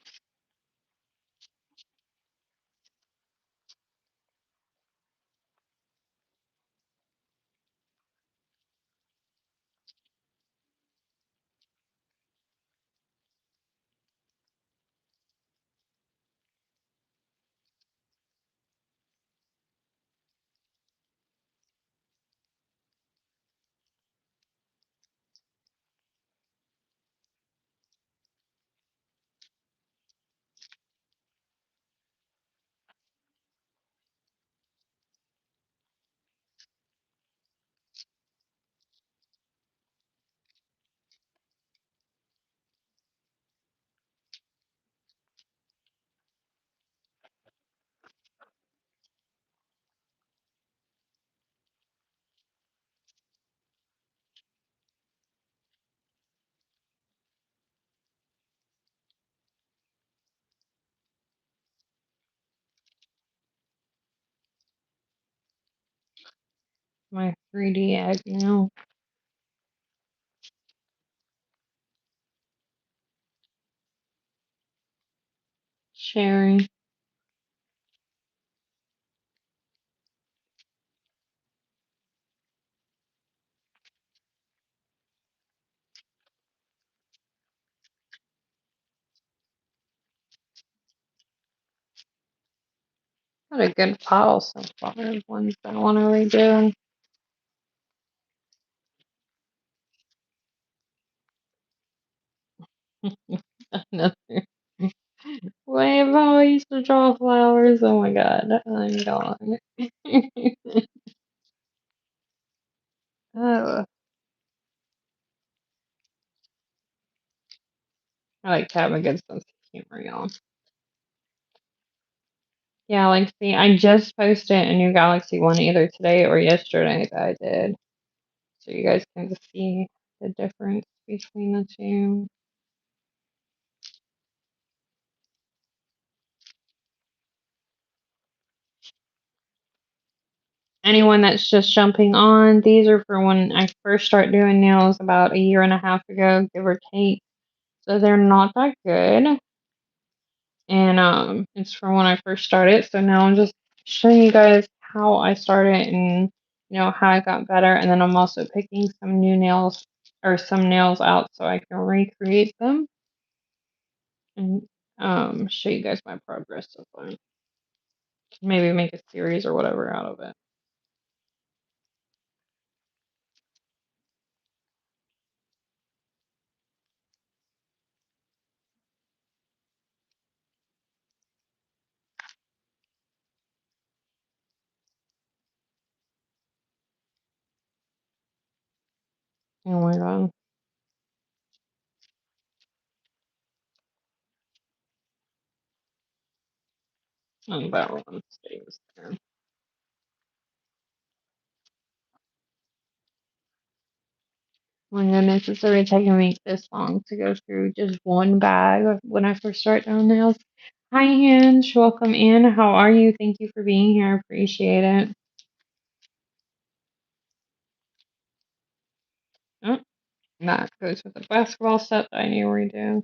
My 3D egg now. Sharing. Got a good pile so far of ones that I want to redo. Another wave. Oh, I used to draw flowers. Oh my god, I'm gone. Oh, I like to have a good sense of humor, y'all. Yeah, like, see, I just posted a new Galaxy one either today or yesterday that I did. So you guys can just see the difference between the two. Anyone that's just jumping on, these are for when I first start doing nails about a year and a half ago, give or take. So they're not that good. And it's from when I first started. So now I'm just showing you guys how I started and how I got better. And then I'm also picking some new nails or some nails out so I can recreate them and show you guys my progress so far. Maybe make a series or whatever out of it. Oh my god. And that one stays there. My goodness, it's already taking me this long to go through just one bag when I first start doing nails. Hi, Hinge. Welcome in. How are you? Thank you for being here. Appreciate it. Oh, that goes with the basketball set that I need to redo.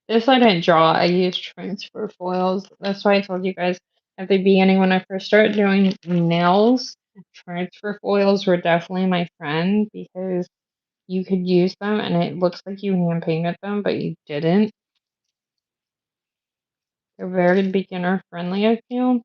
This I didn't draw. I used transfer foils. That's why I told you guys at the beginning when I first started doing nails Transfer foils were definitely my friend because you could use them and it looks like you hand painted them, but you didn't. They're very beginner friendly, I feel.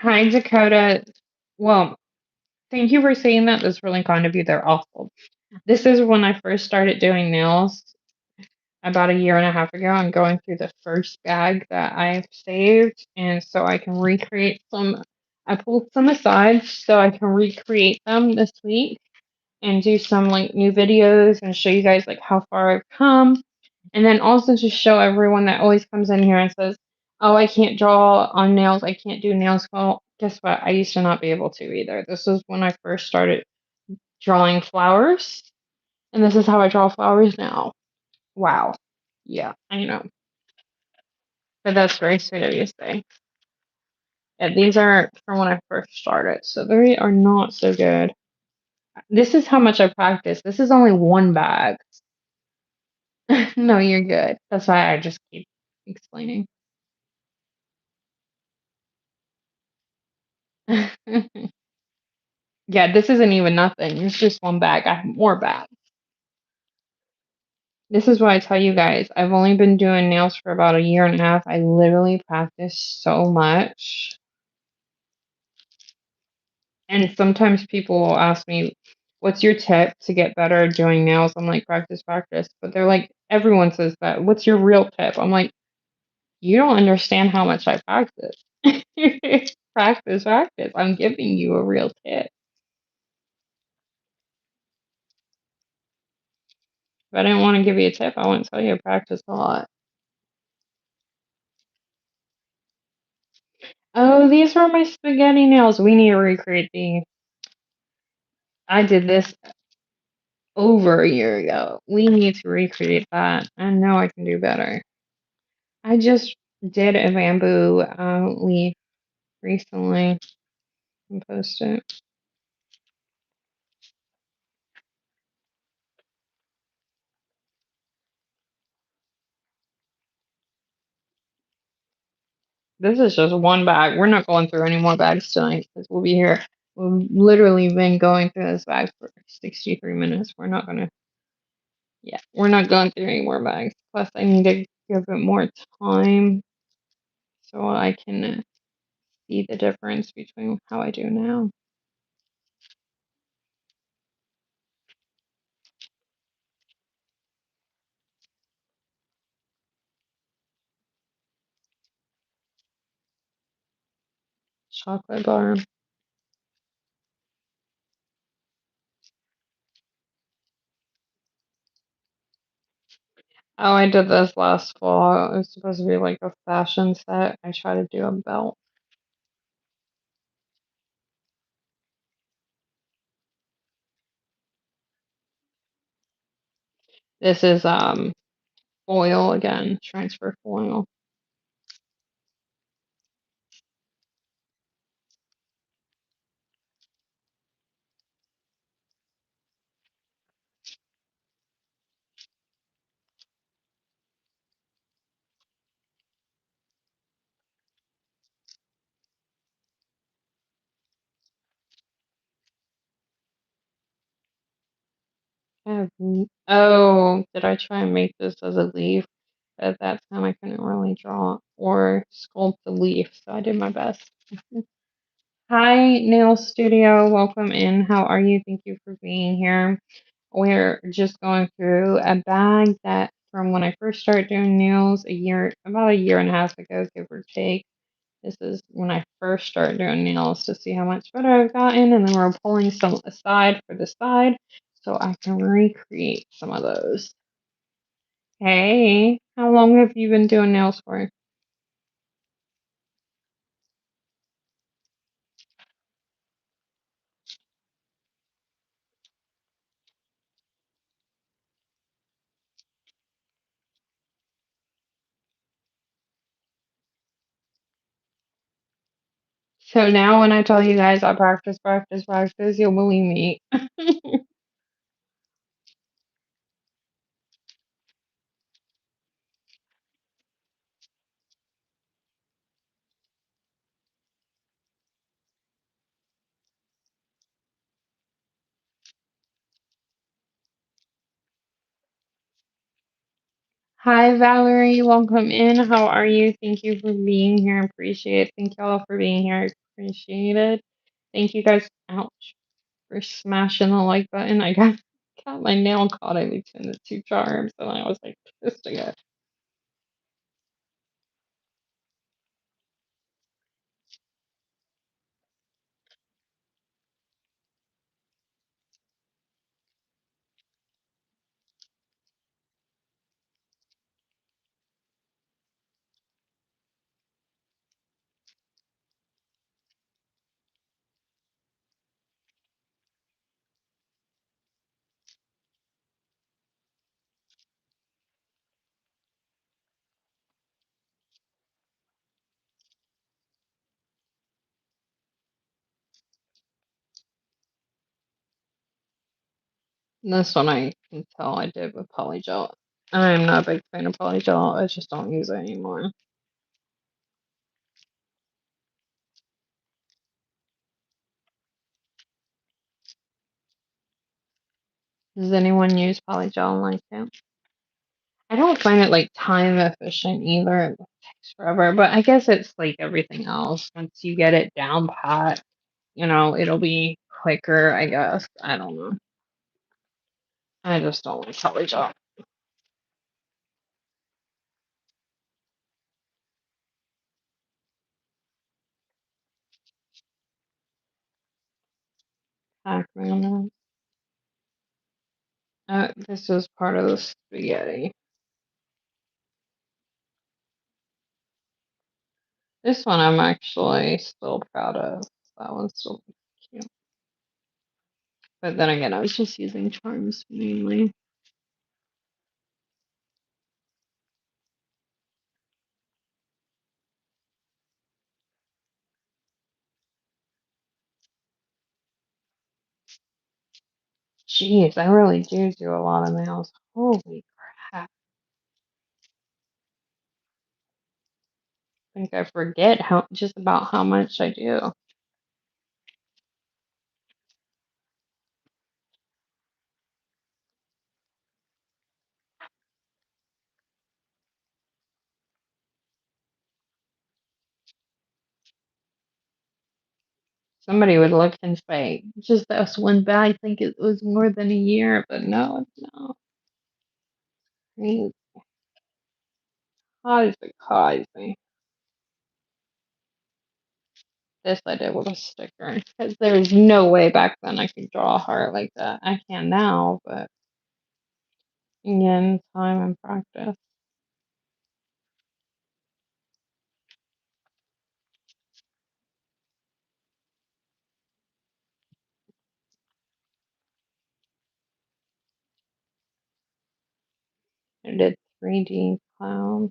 Hi, Dakota. Well, thank you for saying that. That's really kind of you. They're awful. This is when I first started doing nails about a year and a half ago. I'm going through the first bag that I've saved, and so I can recreate some. I pulled some aside so I can recreate them this week and do some like new videos and show you guys like how far I've come. And then also to show everyone that always comes in here and says, "Oh, I can't draw on nails. I can't do nails." Well, guess what? I used to not be able to either. This was when I first started drawing flowers, and this is how I draw flowers now. Wow. Yeah, I know. But that's very sweet of you to say. Yeah, these are from when I first started, so they are not so good. This is how much I practice. This is only one bag. No, you're good. That's why I just keep explaining. Yeah, this isn't even nothing. It's just one bag. I have more bags. This is why I tell you guys, I've only been doing nails for about a year and a half. I literally practice so much. And sometimes people will ask me, "What's your tip to get better at doing nails?" I'm like, "Practice, practice." But they're like, everyone says that. What's your real tip? I'm like, you don't understand how much I practice. Practice, practice. I'm giving you a real tip. If I didn't want to give you a tip, I wouldn't tell you to practice a lot. Oh, these were my spaghetti nails. We need to recreate these. I did this over a year ago. We need to recreate that. I know I can do better. I just did a bamboo leaf recently and posted it. This is just one bag. We're not going through any more bags tonight because we'll be here. We've literally been going through this bag for 63 minutes. We're not going through any more bags. Plus, I need to give it more time so I can see the difference between how I do now. Chocolate bar. Oh, I did this last fall. It was supposed to be like a fashion set. I tried to do a belt. This is foil again, transfer foil. Oh, did I try and make this as a leaf? At that time, I couldn't really draw or sculpt a leaf, so I did my best. Hi, Nail Studio. Welcome in. How are you? Thank you for being here. We're just going through a bag that from when I first started doing nails about a year and a half ago, give or take. This is when I first started doing nails to see how much better I've gotten, and then we're pulling some aside for the side so I can recreate some of those. Hey, how long have you been doing nails for? So now when I tell you guys I practice, practice, practice, you'll believe me. Hi, Valerie. Welcome in. How are you? Thank you for being here. Appreciate it. Thank y'all for being here. Appreciate it. Thank you guys. Ouch. For smashing the like button. got my nail caught in between the two charms, and I was like pissed again. This one I can tell I did with polygel. I'm not a big fan of polygel. I just don't use it anymore. Does anyone use polygel and like it? I don't find it like time efficient either. It takes forever, but I guess it's like everything else. Once you get it down pat, it'll be quicker, I guess. I don't know. I just don't like polygel. Pac-Man. This is part of the spaghetti. This one I'm actually still proud of. That one's still cute. But then again, I was just using charms mainly. Jeez, I really do a lot of nails. Holy crap. I think I forget how much I do. Somebody would look and say, just this one bag, I think it was more than a year, but no, it's not. Crazy, crazy, crazy. This I did with a sticker because there's no way back then I could draw a heart like that. I can now, but again, time and practice. I did 3D clown.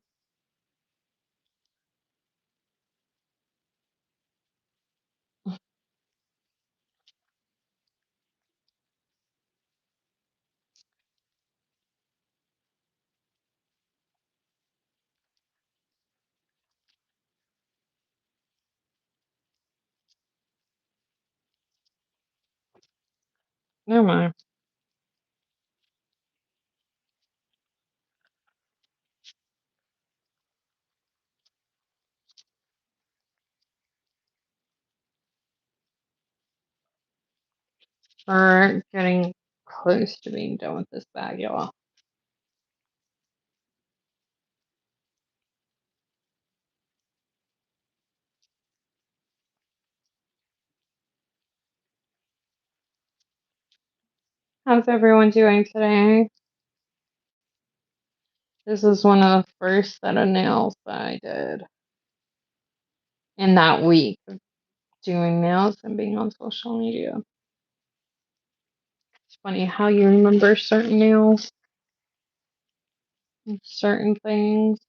Never mind. We're getting close to being done with this bag, y'all. How's everyone doing today? This is one of the first set of nails that I did in that week of doing nails and being on social media. It's funny how you remember certain nails and certain things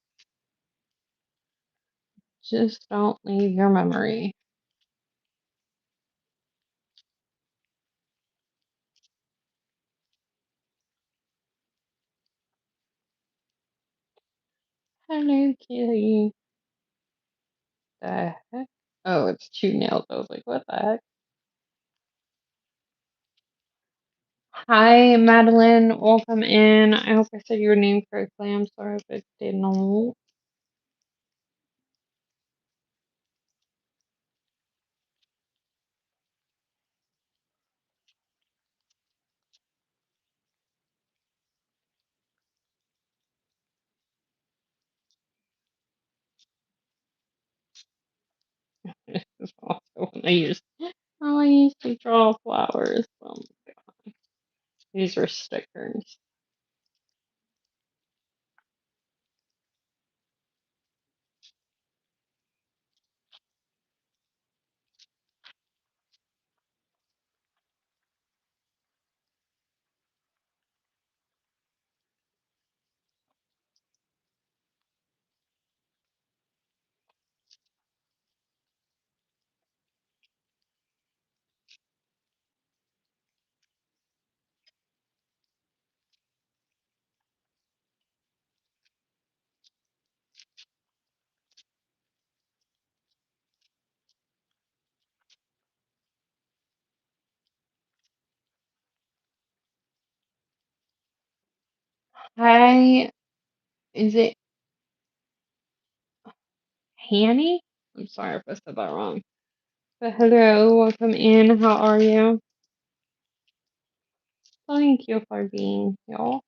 just don't leave your memory. Hello, kitty. The heck? Oh, it's two nails. I was like, what the heck? Hi, Madeline. Welcome in. I hope I said your name correctly. I'm sorry if I didn't. It's also when I used to draw flowers. These were stickers. Hi, is it Hanny? I'm sorry if I said that wrong. But hello, welcome in. How are you? Thank you for being here.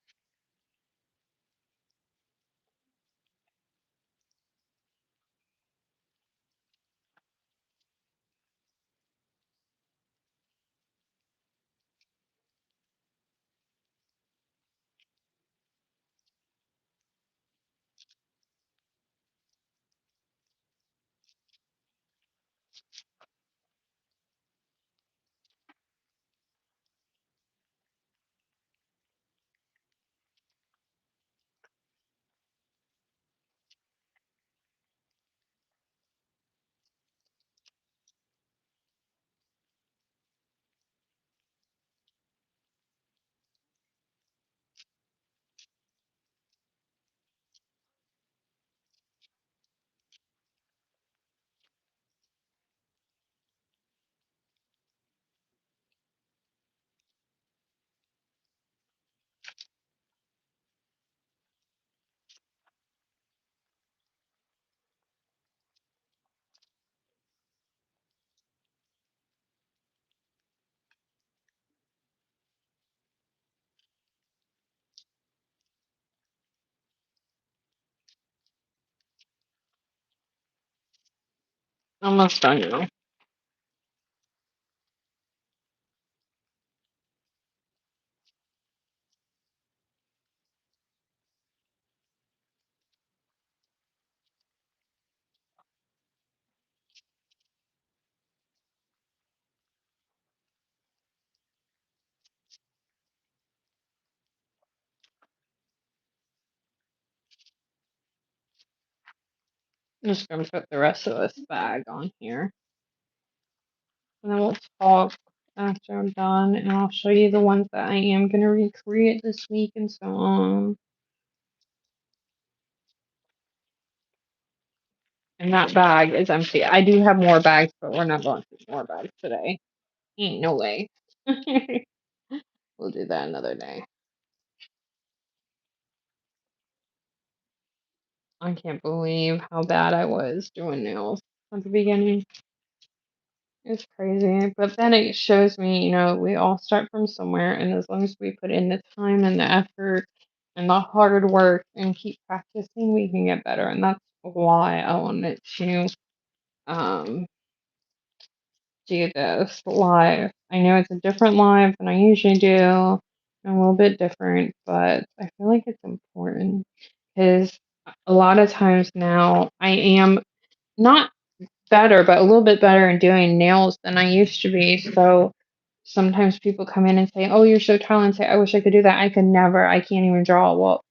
Almost done now. I'm just gonna put the rest of this bag on here. And then we'll talk after I'm done, and I'll show you the ones that I am going to recreate this week and so on. And that bag is empty. I do have more bags, but we're not going through more bags today. Ain't no way. We'll do that another day. I can't believe how bad I was doing nails at the beginning. It's crazy. But then it shows me, we all start from somewhere, and as long as we put in the time and the effort and the hard work and keep practicing, we can get better. And that's why I wanted to um, do this live. I know it's a different live than I usually do, and a little bit different, but I feel like it's important because a lot of times now I am not better, but a little bit better in doing nails than I used to be. So sometimes people come in and say, "Oh, you're so talented. I wish I could do that." I could never. I can't even draw. Well,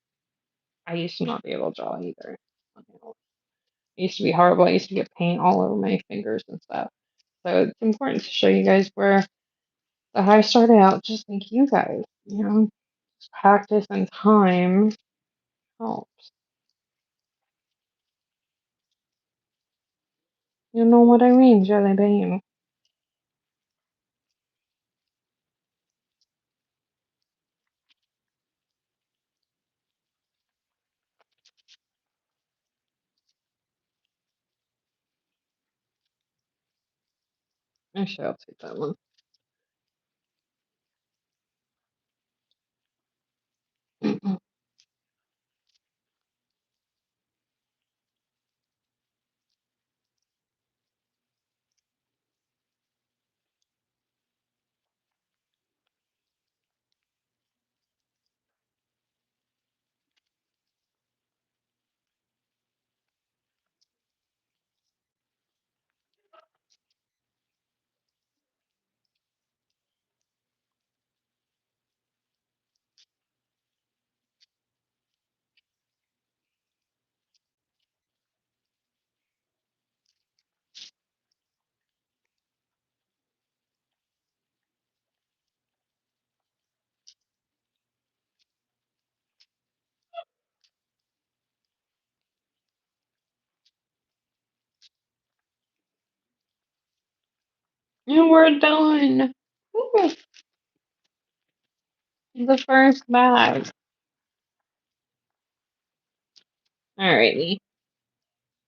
I used to not be able to draw either. It used to be horrible. I used to get paint all over my fingers and stuff. So it's important to show you guys where that I started out just like you guys. Practice and time helps. You know what I mean, Jelly Bean. Actually, I'll take that one. And we're done. Woo. The first bag. Alrighty.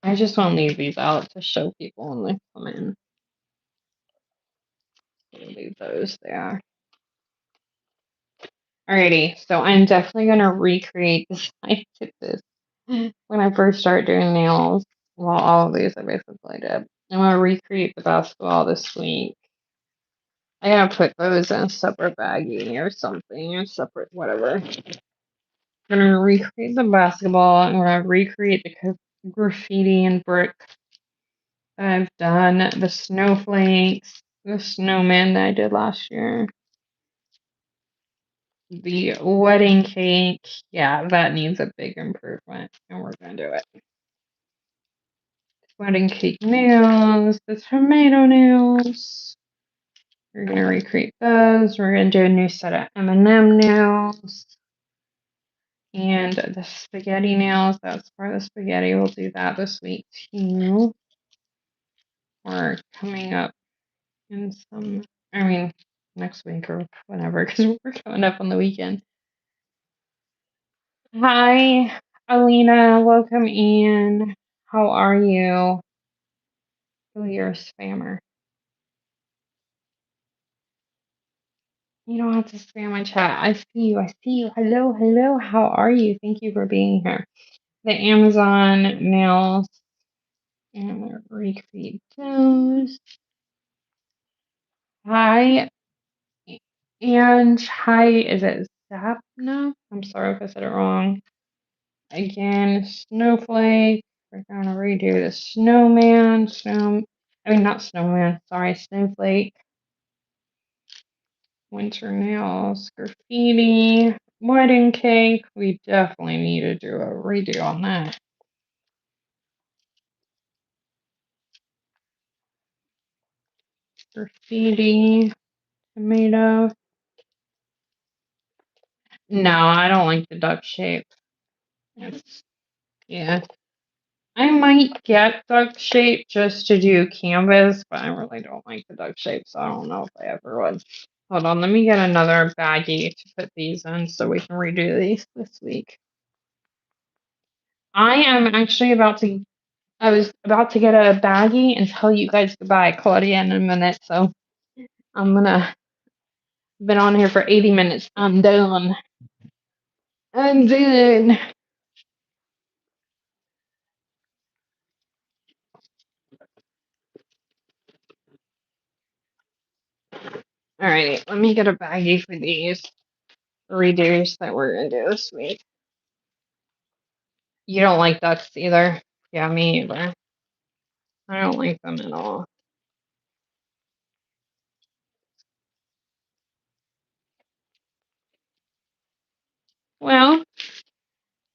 I just want to leave these out to show people when they come in. I'll leave those there. Alrighty, so I'm definitely gonna recreate this. I did this when I first started doing nails. Well, all of these I basically did. I'm gonna recreate the basketball this week. I gotta put those in a separate baggie or something, or separate whatever. I'm gonna recreate the basketball. I'm gonna recreate the graffiti and brick that I've done. The snowflakes, the snowman that I did last year. The wedding cake, yeah, that needs a big improvement, and we're gonna do it. Wedding cake nails, the tomato nails. We're gonna recreate those. We're gonna do a new set of M&M nails. And the spaghetti nails, that's part of the spaghetti. We'll do that this week too. Or coming up in some, I mean, next week or whenever, because we're coming up on the weekend. Hi, Alina. Welcome in. How are you? Oh, you're a spammer. You don't have to spam my chat. I see you. I see you. Hello, hello. How are you? Thank you for being here. The Amazon nails. And we'll recreate those. Hi. And hi, is it Zapna? I'm sorry if I said it wrong. Again, snowflake. We're gonna redo the snowman. Not snowman. Sorry, snowflake. Winter nails, graffiti, wedding cake. We definitely need to do a redo on that. Graffiti, tomato. No, I don't like the duck shape. It's, yeah. I might get duck shape just to do canvas, but I really don't like the duck shape, so I don't know if I ever would. Hold on, let me get another baggie to put these in so we can redo these this week. I was about to get a baggie and tell you guys goodbye, Claudia, in a minute, so I'm gonna been on here for 80 minutes. I'm done. I'm done. Alrighty, let me get a baggie for these redos that we're gonna do this week. You don't like ducks either? Yeah, me either. I don't like them at all. Well,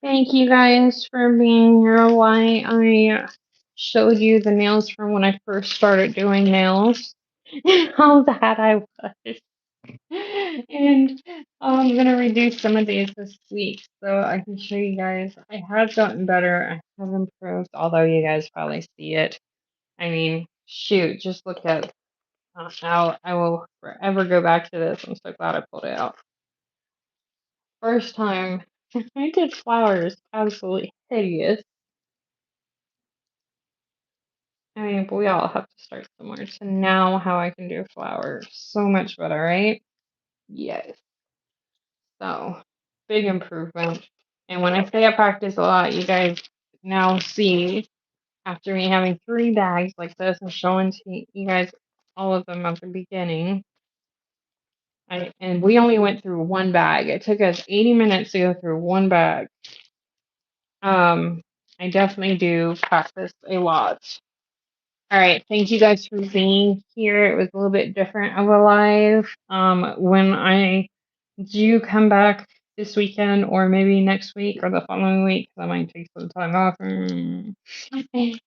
thank you guys for being here while I showed you the nails from when I first started doing nails. How bad I was. And I'm gonna redo some of these this week so I can show you guys. I have gotten better. I have improved, although you guys probably see it. I mean, shoot, just look at how I will forever go back to this. I'm so glad I pulled it out. First time I did flowers, absolutely hideous. I mean, but we all have to start somewhere. So now how I can do flowers, so much better, right? Yes. So big improvement. And when I say I practice a lot, you guys now see after me having 3 bags like this and showing to you guys all of them at the beginning. And we only went through 1 bag. It took us 80 minutes to go through 1 bag. I definitely do practice a lot. All right, thank you guys for being here. It was a little bit different of a live. When I do come back this weekend, or maybe next week or the following week, 'cause I might take some time off. Anyway,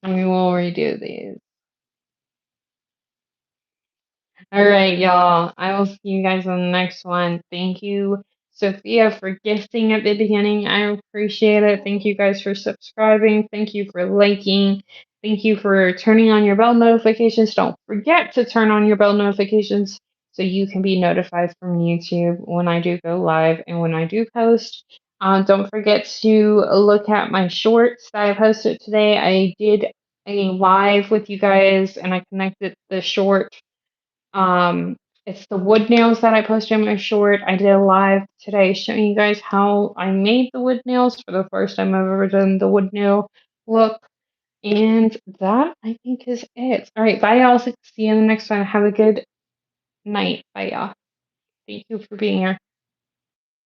and we will redo these. All right, y'all. I will see you guys on the next one. Thank you, Sophia, for gifting at the beginning. I appreciate it. Thank you guys for subscribing. Thank you for liking. Thank you for turning on your bell notifications. Don't forget to turn on your bell notifications so you can be notified from YouTube when I do go live and when I do post. Don't forget to look at my shorts that I posted today. I did a live with you guys and I connected the short it's the wood nails that I posted in my short. I did a live today showing you guys how I made the wood nails for the first time I've ever done the wood nail look. And that I think is it. All right, bye y'all. See you in the next one. Have a good night. Bye y'all. Thank you for being here.